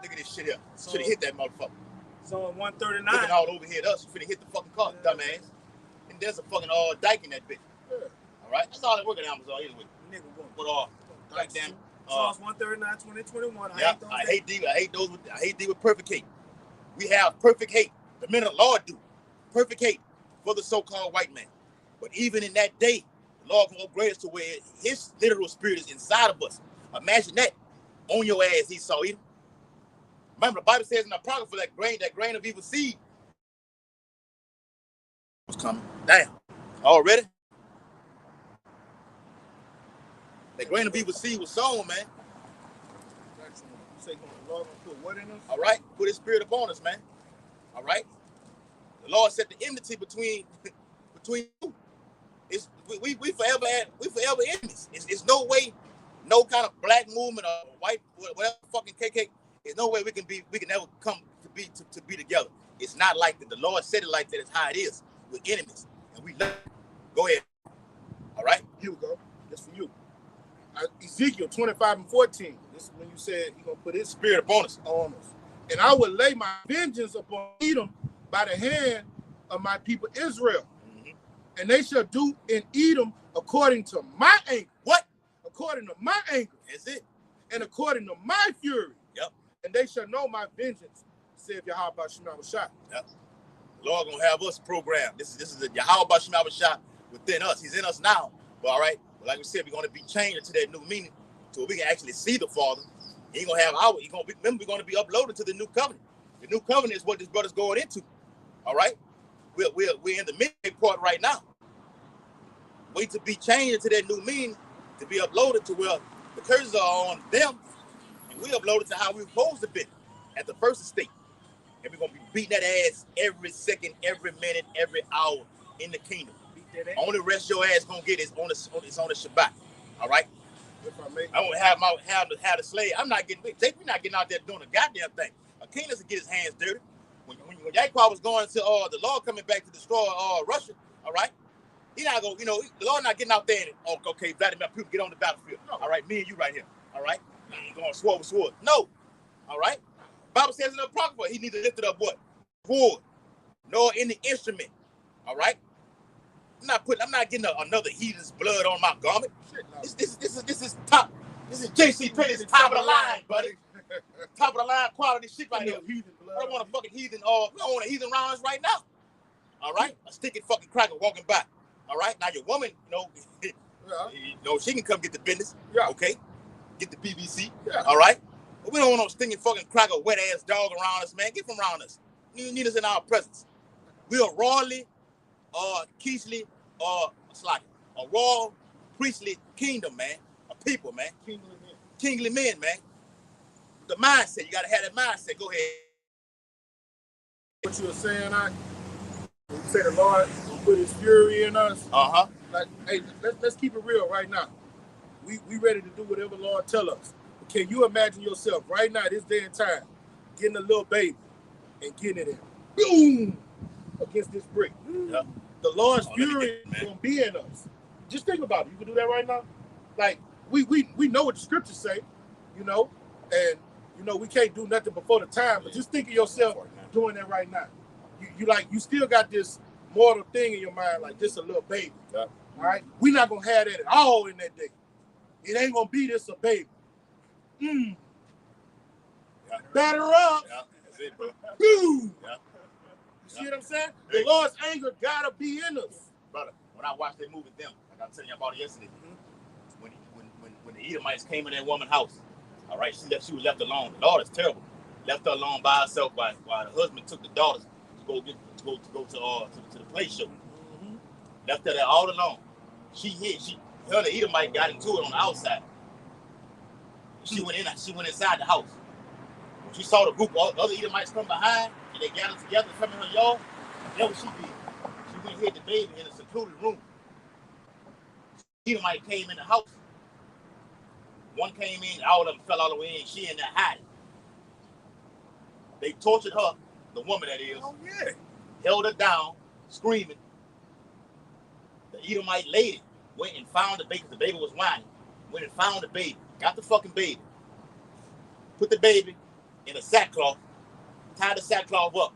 Look at this shit here. Should have hit that motherfucker. So 139. Looking all over here at us, you finna hit the fucking car, dumbass. And there's a fucking dyke in that bitch. Yeah. All right? That's all that working Amazon anyway. Nigga, what goddamn. Psalms 139, 20, 21. I hate thee with perfect hate. We have perfect hate. The men of the Lord do. Perfect hate for the so-called white man. But even in that day, the Lord will upgrade us to where his literal spirit is inside of us. Imagine that on your ass, Esau Edom. Remember, the Bible says in the Apocrypha that grain of evil seed was coming down. Already? That grain of evil seed was sown, man. Say, the Lord gonna put what in us? All right? Put his spirit upon us, man. All right? The Lord set the enmity between you. We forever enemies. It's no way, no kind of black movement or white, whatever fucking KK. There's no way we can ever come to be together. It's not like that. The Lord said it like that. It's how it is. We're enemies, and we love. Go ahead. All right. Here we go. This for you. Ezekiel 25 and 14. This is when you said he's gonna put his spirit upon us. And I will lay my vengeance upon Edom by the hand of my people Israel. Mm-hmm. And they shall do in Edom according to my anger. What? According to my anger. That's it. And according to my fury. Yep. And they shall know my vengeance, saith Yahweh Shema Shah. Yep. The Lord gonna have us programmed. This is the Yahweh Shema Shah within us. He's in us now. But all right. But like we said, we're gonna be changed to that new meaning, so we can actually see the Father. He ain't gonna have we're gonna be uploaded to the new covenant. The new covenant is what this brother's going into. All right. We're in the midway part right now. wait to be changed into that new meaning to be uploaded to where the curses are on them, and we upload it to how we were supposed to be at the first estate. And we're gonna be beating that ass every second, every minute, every hour in the kingdom. Only rest your ass gonna get is on the Shabbat. All right. I won't have the slave. I'm not getting. Jake, we're not getting out there doing a goddamn thing. A king doesn't get his hands dirty. When Yaquab was going to the Lord coming back to destroy Russia, all right. He not gonna, the Lord not getting out there and okay, Vladimir Putin, get on the battlefield. No. All right, me and you right here. All right, going sword with sword. No, all right. Bible says in the Apocrypha, he needs to lift it up what? Sword, nor any instrument. All right. I'm not getting another heathen's blood on my garment. This is top. This is JC Penney's top of the line, buddy. Top of the line quality shit right here. I don't want a fucking heathen. We don't want a heathen around us right now. All right, a sticky fucking cracker walking by. All right, now your woman, she can come get the business. Yeah. Okay, get the BBC. Yeah. All right, but we don't want no stinking fucking cracker, wet ass dog around us, man. Get from around us. You need us in our presence. We are royally, Keesley, a royal priestly kingdom, man. A people, man. Kingly men, man. The mindset, you gotta have that mindset. Go ahead. What you were saying, you say the Lord will put his fury in us. Like, hey, let's keep it real right now. We ready to do whatever the Lord tell us. Can you imagine yourself right now, this day and time, getting a little baby and getting it in, boom, against this brick? Yeah. The Lord's fury is gonna be in us. Just think about it. You can do that right now. Like we know what the scriptures say, and we can't do nothing before the time. But just think of yourself doing that right now. You still got this mortal thing in your mind, like this a little baby. Yeah. All right, we're not gonna have that at all in that day. It ain't gonna be this a baby. Yeah. Batter up. Yeah. That's it, bro. Boom. Yeah. You see what I'm saying? Hey. The Lord's anger gotta be in us, brother. When I watched that movie, like I was telling you about it yesterday, when the Edomites came in that woman's house, all right, she was left alone. The Lord is terrible. Left her alone by herself while the husband took the daughters to go to the play show. Mm-hmm. Left her there all alone. Her and the Edomite got into it on the outside. She went inside the house. When she saw the group of other Edomites come behind and they gathered together to come in her yard, that's what she did. She went and hid the baby in a secluded room. Edomite came in the house. One came in, all of them fell all the way in. She in there hiding. They tortured her, the woman that is. Oh, yeah. Held her down, screaming. The Edomite lady went and found the baby. The baby was whining. Went and found the baby. Got the fucking baby. Put the baby in a sackcloth. Tied the sackcloth up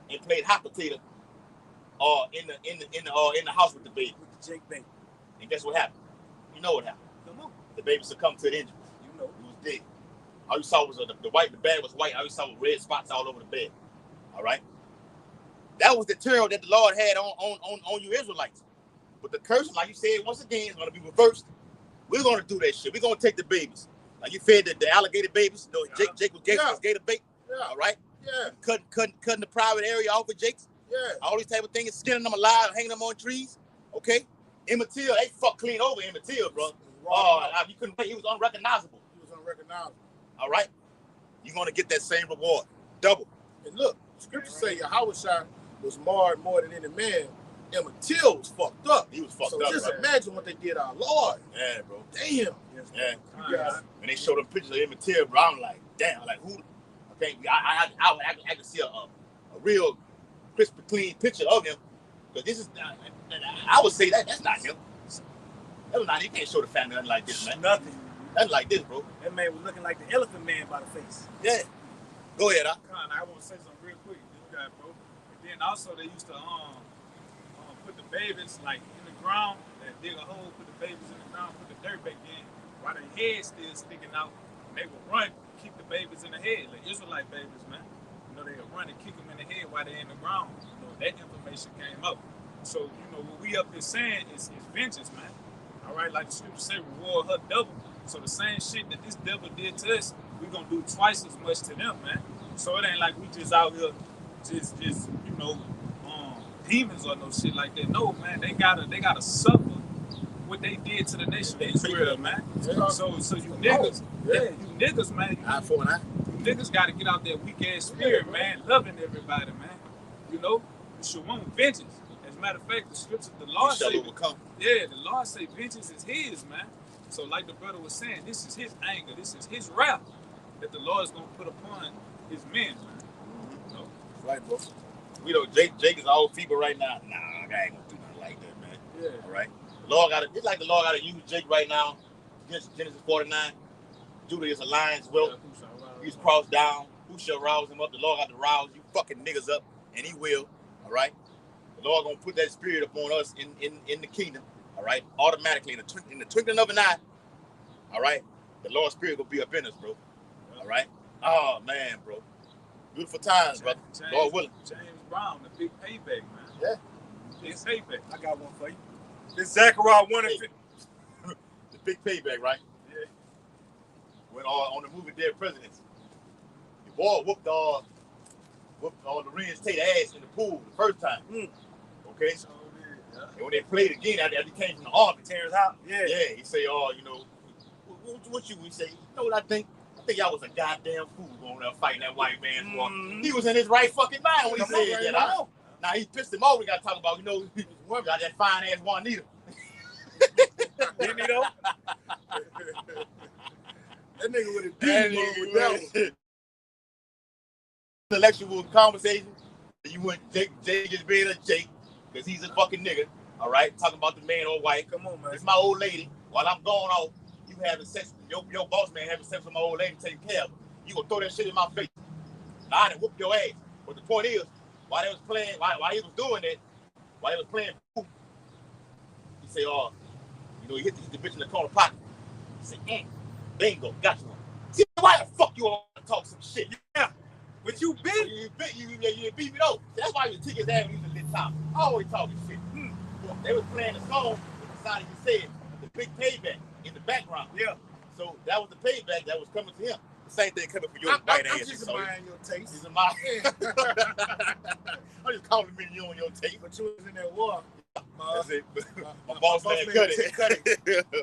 and played hot potato. In the house with the baby. With the Jake baby. And guess what happened? You know what happened. Come on. The baby succumbed to the injuries. You know. He was dead. All you saw was the bed was white. All you saw was red spots all over the bed. All right. That was the terror that the Lord had on you Israelites. But the curse, like you said, once again, is going to be reversed. We're going to do that shit. We're going to take the babies. Like you fed the alligator babies. Jake was gator bait. Yeah. All right. Yeah. Cutting the private area off of Jake's. Yeah. All these type of things, skinning them alive, hanging them on trees. Okay. Emmett Till, they fuck clean over Emmett Till, bro. You couldn't wait. He was unrecognizable. All right. You're going to get that same reward. Double. And look, scriptures say Yahushua was marred more than any man. Emmett Till was fucked up. He was fucked up. So just imagine what they did our Lord. Yeah, bro. Damn. Yeah. When they showed them pictures of Emmett Till, bro, I'm like, damn, like who? Okay, I can see a real crisp, clean picture of him. Because this is, I would say that's not him. That's not. You can't show the family nothing like this, man. Nothing like this, bro. That man was looking like the elephant man by the face. Yeah. Go ahead, I want to say something real quick. This guy, bro. And then also they used to put the babies like in the ground, and dig a hole, put the babies in the ground, put the dirt back in, while their head still sticking out. And they would run, keep the babies in the head, like Israelite babies, man. They would run and kick them in the head while they're in the ground. That information came up. So, what we up here saying is vengeance, man. All right, like the scripture say, reward her double. So the same shit that this devil did to us, we gonna do twice as much to them, man. So it ain't like we just out here just demons or no shit like that. No, man, they gotta suffer what they did to the nation of Israel, man. Yeah. So you niggas, you niggas, man. Eye for an eye. You niggas got to get out that weak ass spirit, man. Loving everybody, man. You know, you should want vengeance. As a matter of fact, the scripture, the Lord say, the Lord say vengeance is His, man. So like the brother was saying, this is His anger, this is His wrath that the Lord is gonna put upon His men, man. You know? Right, bro. We know Jake is all feeble right now. Nah, I ain't gonna do nothing like that, man. Yeah. All right. The Lord it's like the Lord gotta use Jake right now. Genesis 49. Judah is a lion's whelp. He's crossed down. Who shall rouse him up? The Lord got to rouse you fucking niggas up, and He will. All right. The Lord gonna put that spirit upon us in the kingdom. All right. Automatically in the twinkling of an eye. All right. The Lord's spirit will be up in us, bro. All right. Oh man, bro. Beautiful times, brother. Lord willing. James Brown, the big payback, man. Yeah. Big payback. I got one for you. This Zechariah 1 and 15. The big payback, right? Yeah. When on the movie Dead Presidents, the boy whooped all Lorenz Tate ass in the pool the first time. Okay. So, yeah. And when they played again after he came from the army, Terrence Howard. Yeah. Yeah, he say, oh, you know, what you say? You know what I think? I think y'all was a goddamn fool going there fighting that white man's war. He was in his right fucking mind when he said that. Now he pissed him off. We got to talk about, you know, got that fine ass Juanita. Didn't he though? That nigga with a deep with that one. Intellectual conversation. You went Jake just being a Jake because he's a fucking nigga. All right, talking about the man or white. Come on, man. It's my old lady. While I'm going off, you having sex. Your boss man having sex with my old lady, taking care of her. You gonna throw that shit in my face? I done whoop your ass. But the point is, while they was playing, while he was doing it, while he was playing, he say, oh, you know, he hit the bitch in the corner pocket. He say, bingo, got you one. See, why the fuck you all talk some shit? Yeah. But you bit? You beat me though. That's why you took his ass when he was a little top. Always talking shit. They was playing the song, and decided to say it, the big payback in the background. Yeah. So that was the payback that was coming to him. The same thing coming for your white ass. I'm just admiring your taste. He's admiring. I'm just complimenting you on your taste. But you was in that war. That's it. My boss man cut it.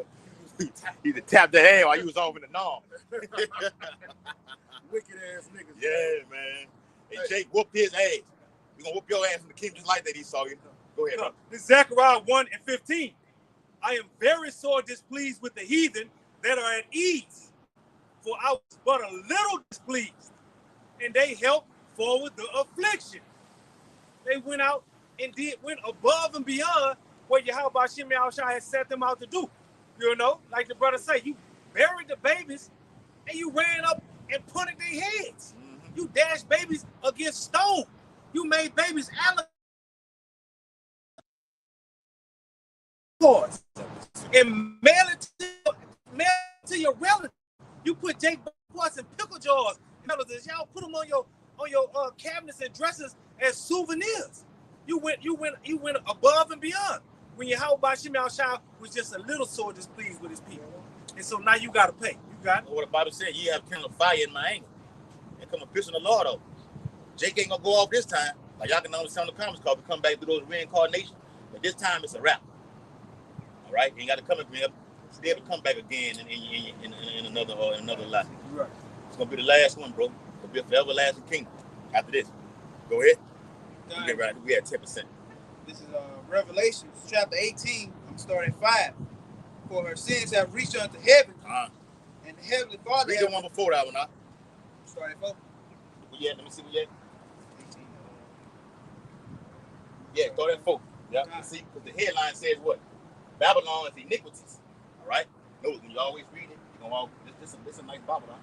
He tapped the hand while you was off in the norm. Wicked ass niggas. Yeah, man. Hey, Jake whooped his ass. We gonna whoop your ass in the kingdom just like that. He saw you. Go ahead. No, this Zechariah 1 and 15. I am very sore displeased with the heathen that are at ease, for I was but a little displeased, and they helped forward the affliction. They went out and went above and beyond what Yahweh Shem Yahushua had set them out to do. You know, like the brother say, you buried the babies and you ran up and punted their heads. You dashed babies against stone. You made babies alligators and mail it to your relatives. You put Jake pots in pickle jars. Y'all put them on your cabinets and dressers as souvenirs. You went above and beyond. When Yahweh Shem Yahushua was just a little sore displeased with his people. And so now you got to pay. You got it. What the Bible said, you have kindled fire in my anger. And come and piss on the Lord off. Jake ain't going to go off this time. Like y'all can understand the comments call. We come back through those reincarnations. But this time it's a wrap. All right? You ain't got to come again. It's able to come back again in another life. Right. It's going to be the last one, bro. It'll be a forever lasting kingdom after this. Go ahead. We had 10%. This is Revelation chapter 18. I'm starting at 5. For her sins have reached unto heaven, and the heavenly Father. Read the one before that one, huh? Starting at 4. Let me see what you had. Yeah, throw that 4. Yeah, see, because the headline says what? Babylon's iniquities. All right? Notice when you always read it, you're going to this is a nice Babylon.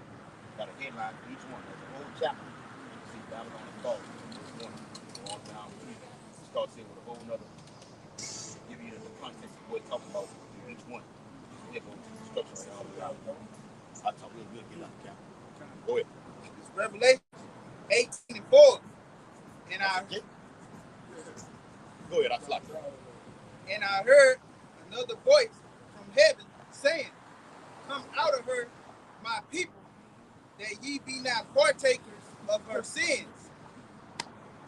Got a headline for each one. There's a whole chapter. You can see Babylon is called. Go on down. Start seeing with a whole nother. Give you the context of what it's talking about each one. Here goes instructions and all that. I'll talk real good, get out the camera. Go ahead. It's Revelation 18 and 4. And Go ahead, I'll slap you. And I heard another voice from heaven saying, come out of her, my people, that ye be not partakers of her sins,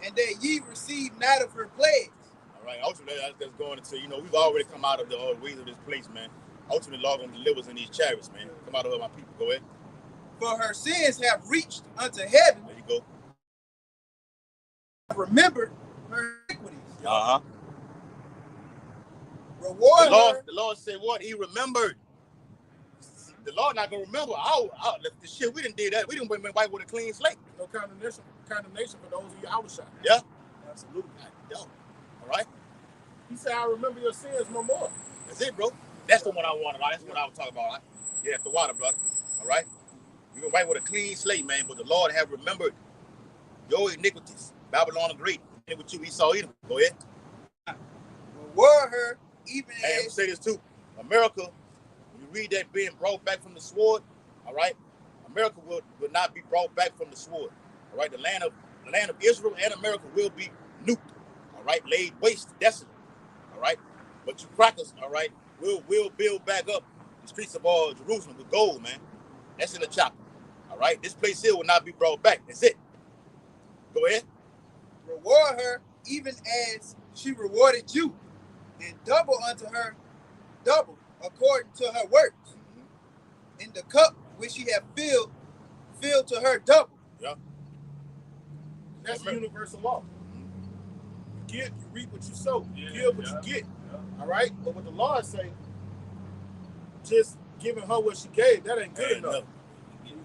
and that ye receive not of her plagues. All right. Ultimately, that's going into, you know, we've already come out of the ways of this place, man. Ultimately, Lord gonna deliver us in these chariots, man. Come out of my people. Go ahead. For her sins have reached unto heaven. There you go. Remember her iniquities. Uh-huh. Reward her. The Lord said what? He remembered. The Lord not gonna remember the shit we didn't do that. We didn't went white with a clean slate. No condemnation for those of you outside. Yeah. Absolutely. Yeah. All right. He said, I remember your sins no more. That's it, bro. That's the one I wanted. That's what I was talking about. Right? Yeah, the water, brother. All right. You can write with a clean slate, man. But the Lord have remembered your iniquities. Babylon the Great. And with you, Esau, Edom. Go ahead. Reward her even And I'm as. gonna say this too. America, when you read that being brought back from the sword, all right, America will not be brought back from the sword. All right, the land of Israel and America will be nuked. All right, laid waste, desolate. All right, but you crackers, all right, will build back up the streets of Jerusalem with gold, man. That's in the chapter. All right, this place here will not be brought back. That's it. Go ahead. Reward her even as she rewarded you, and double unto her double according to her works. Mm-hmm. In the cup which she have filled to her double. Yeah. That's the universal law. You reap what you sow. You give what you get. Yeah. All right? But what the law say, just giving her what she gave, that ain't good enough.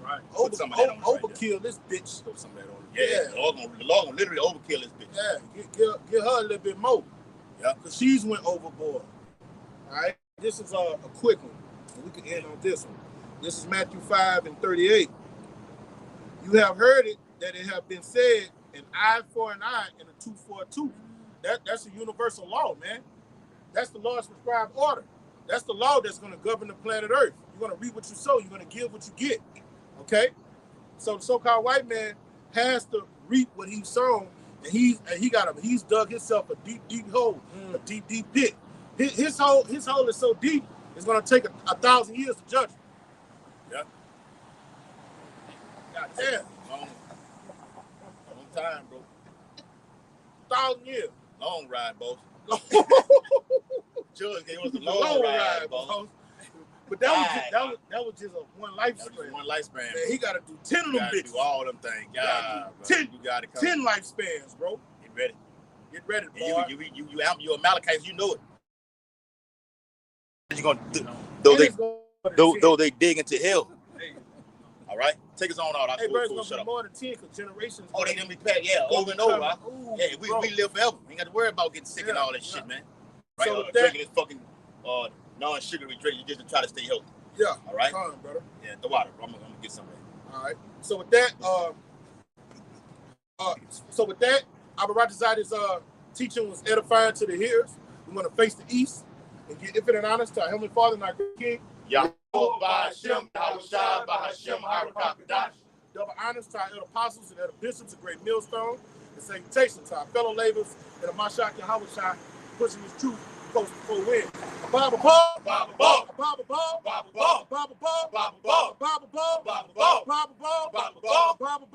Right. Overkill this bitch. Throw some of that on. Yeah. The Lord gonna literally overkill this bitch. Yeah. Give her a little bit more. Yeah. Because she's went overboard. All right? This is a quick one. And we can end on this one. This is Matthew 5:38. You have heard it, that it have been said, an eye for an eye and a tooth for a tooth. That's a universal law, man. That's the Lord's prescribed order. That's the law that's going to govern the planet Earth. You're going to reap what you sow. You're going to give what you get. Okay? So the so-called white man has to reap what he's sown, and he's dug himself a deep hole, a deep pit. His hole is so deep, it's going to take 1,000 years to judge him. Yeah. God damn. Long time, bro. 1,000 years. Long ride, boss. Judge gave us a long ride, boss. But that was just a one lifespan. One lifespan. Man, he got to do 10 of them bitches. Do all them things. Yeah, 10 lifespans, bro. Get ready, boy. You Amalekites, you know it. You're gonna though they dig into hell. All right, take us on out. Hey, bro, it's gonna be more than 10 because generations. Oh, they didn't be packed, over and over. Right? Yeah, we live forever. We ain't got to worry about getting sick and all that shit, man. Right? So drinking this fucking non-sugary drink, you just to try to stay healthy. Yeah. All right. Fine, brother. Yeah, the water. I'm gonna get some of that. All right. So with that, Abba Ratazadi's teaching was edifying to the hearers. We're gonna face the east and give infinite honors to our Heavenly Father and our King. Double honors to our elder apostles and elder bishops, a great millstone, and salutations to our fellow laborers and the Mashak Yahweh Shai, pushing this truth close before win. Baba Ball, Baba Ball, Baba Ball, Baba Ball, Baba Ball, Baba Ball, Baba Ball, Baba Ball, Baba Ball, Baba Ball, Baba Ball, Baba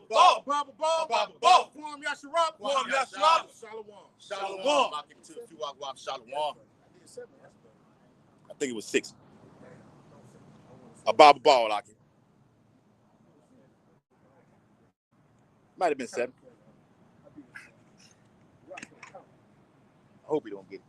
Ball, Baba Ball, Baba Ball, Kwam Yasharab, Kwam Yasharab, Shalom. Shalom. I'll give it to a few walk Shalom. I think it was 6. A Baba Ball, like it. Might have been 7. I hope you don't get it.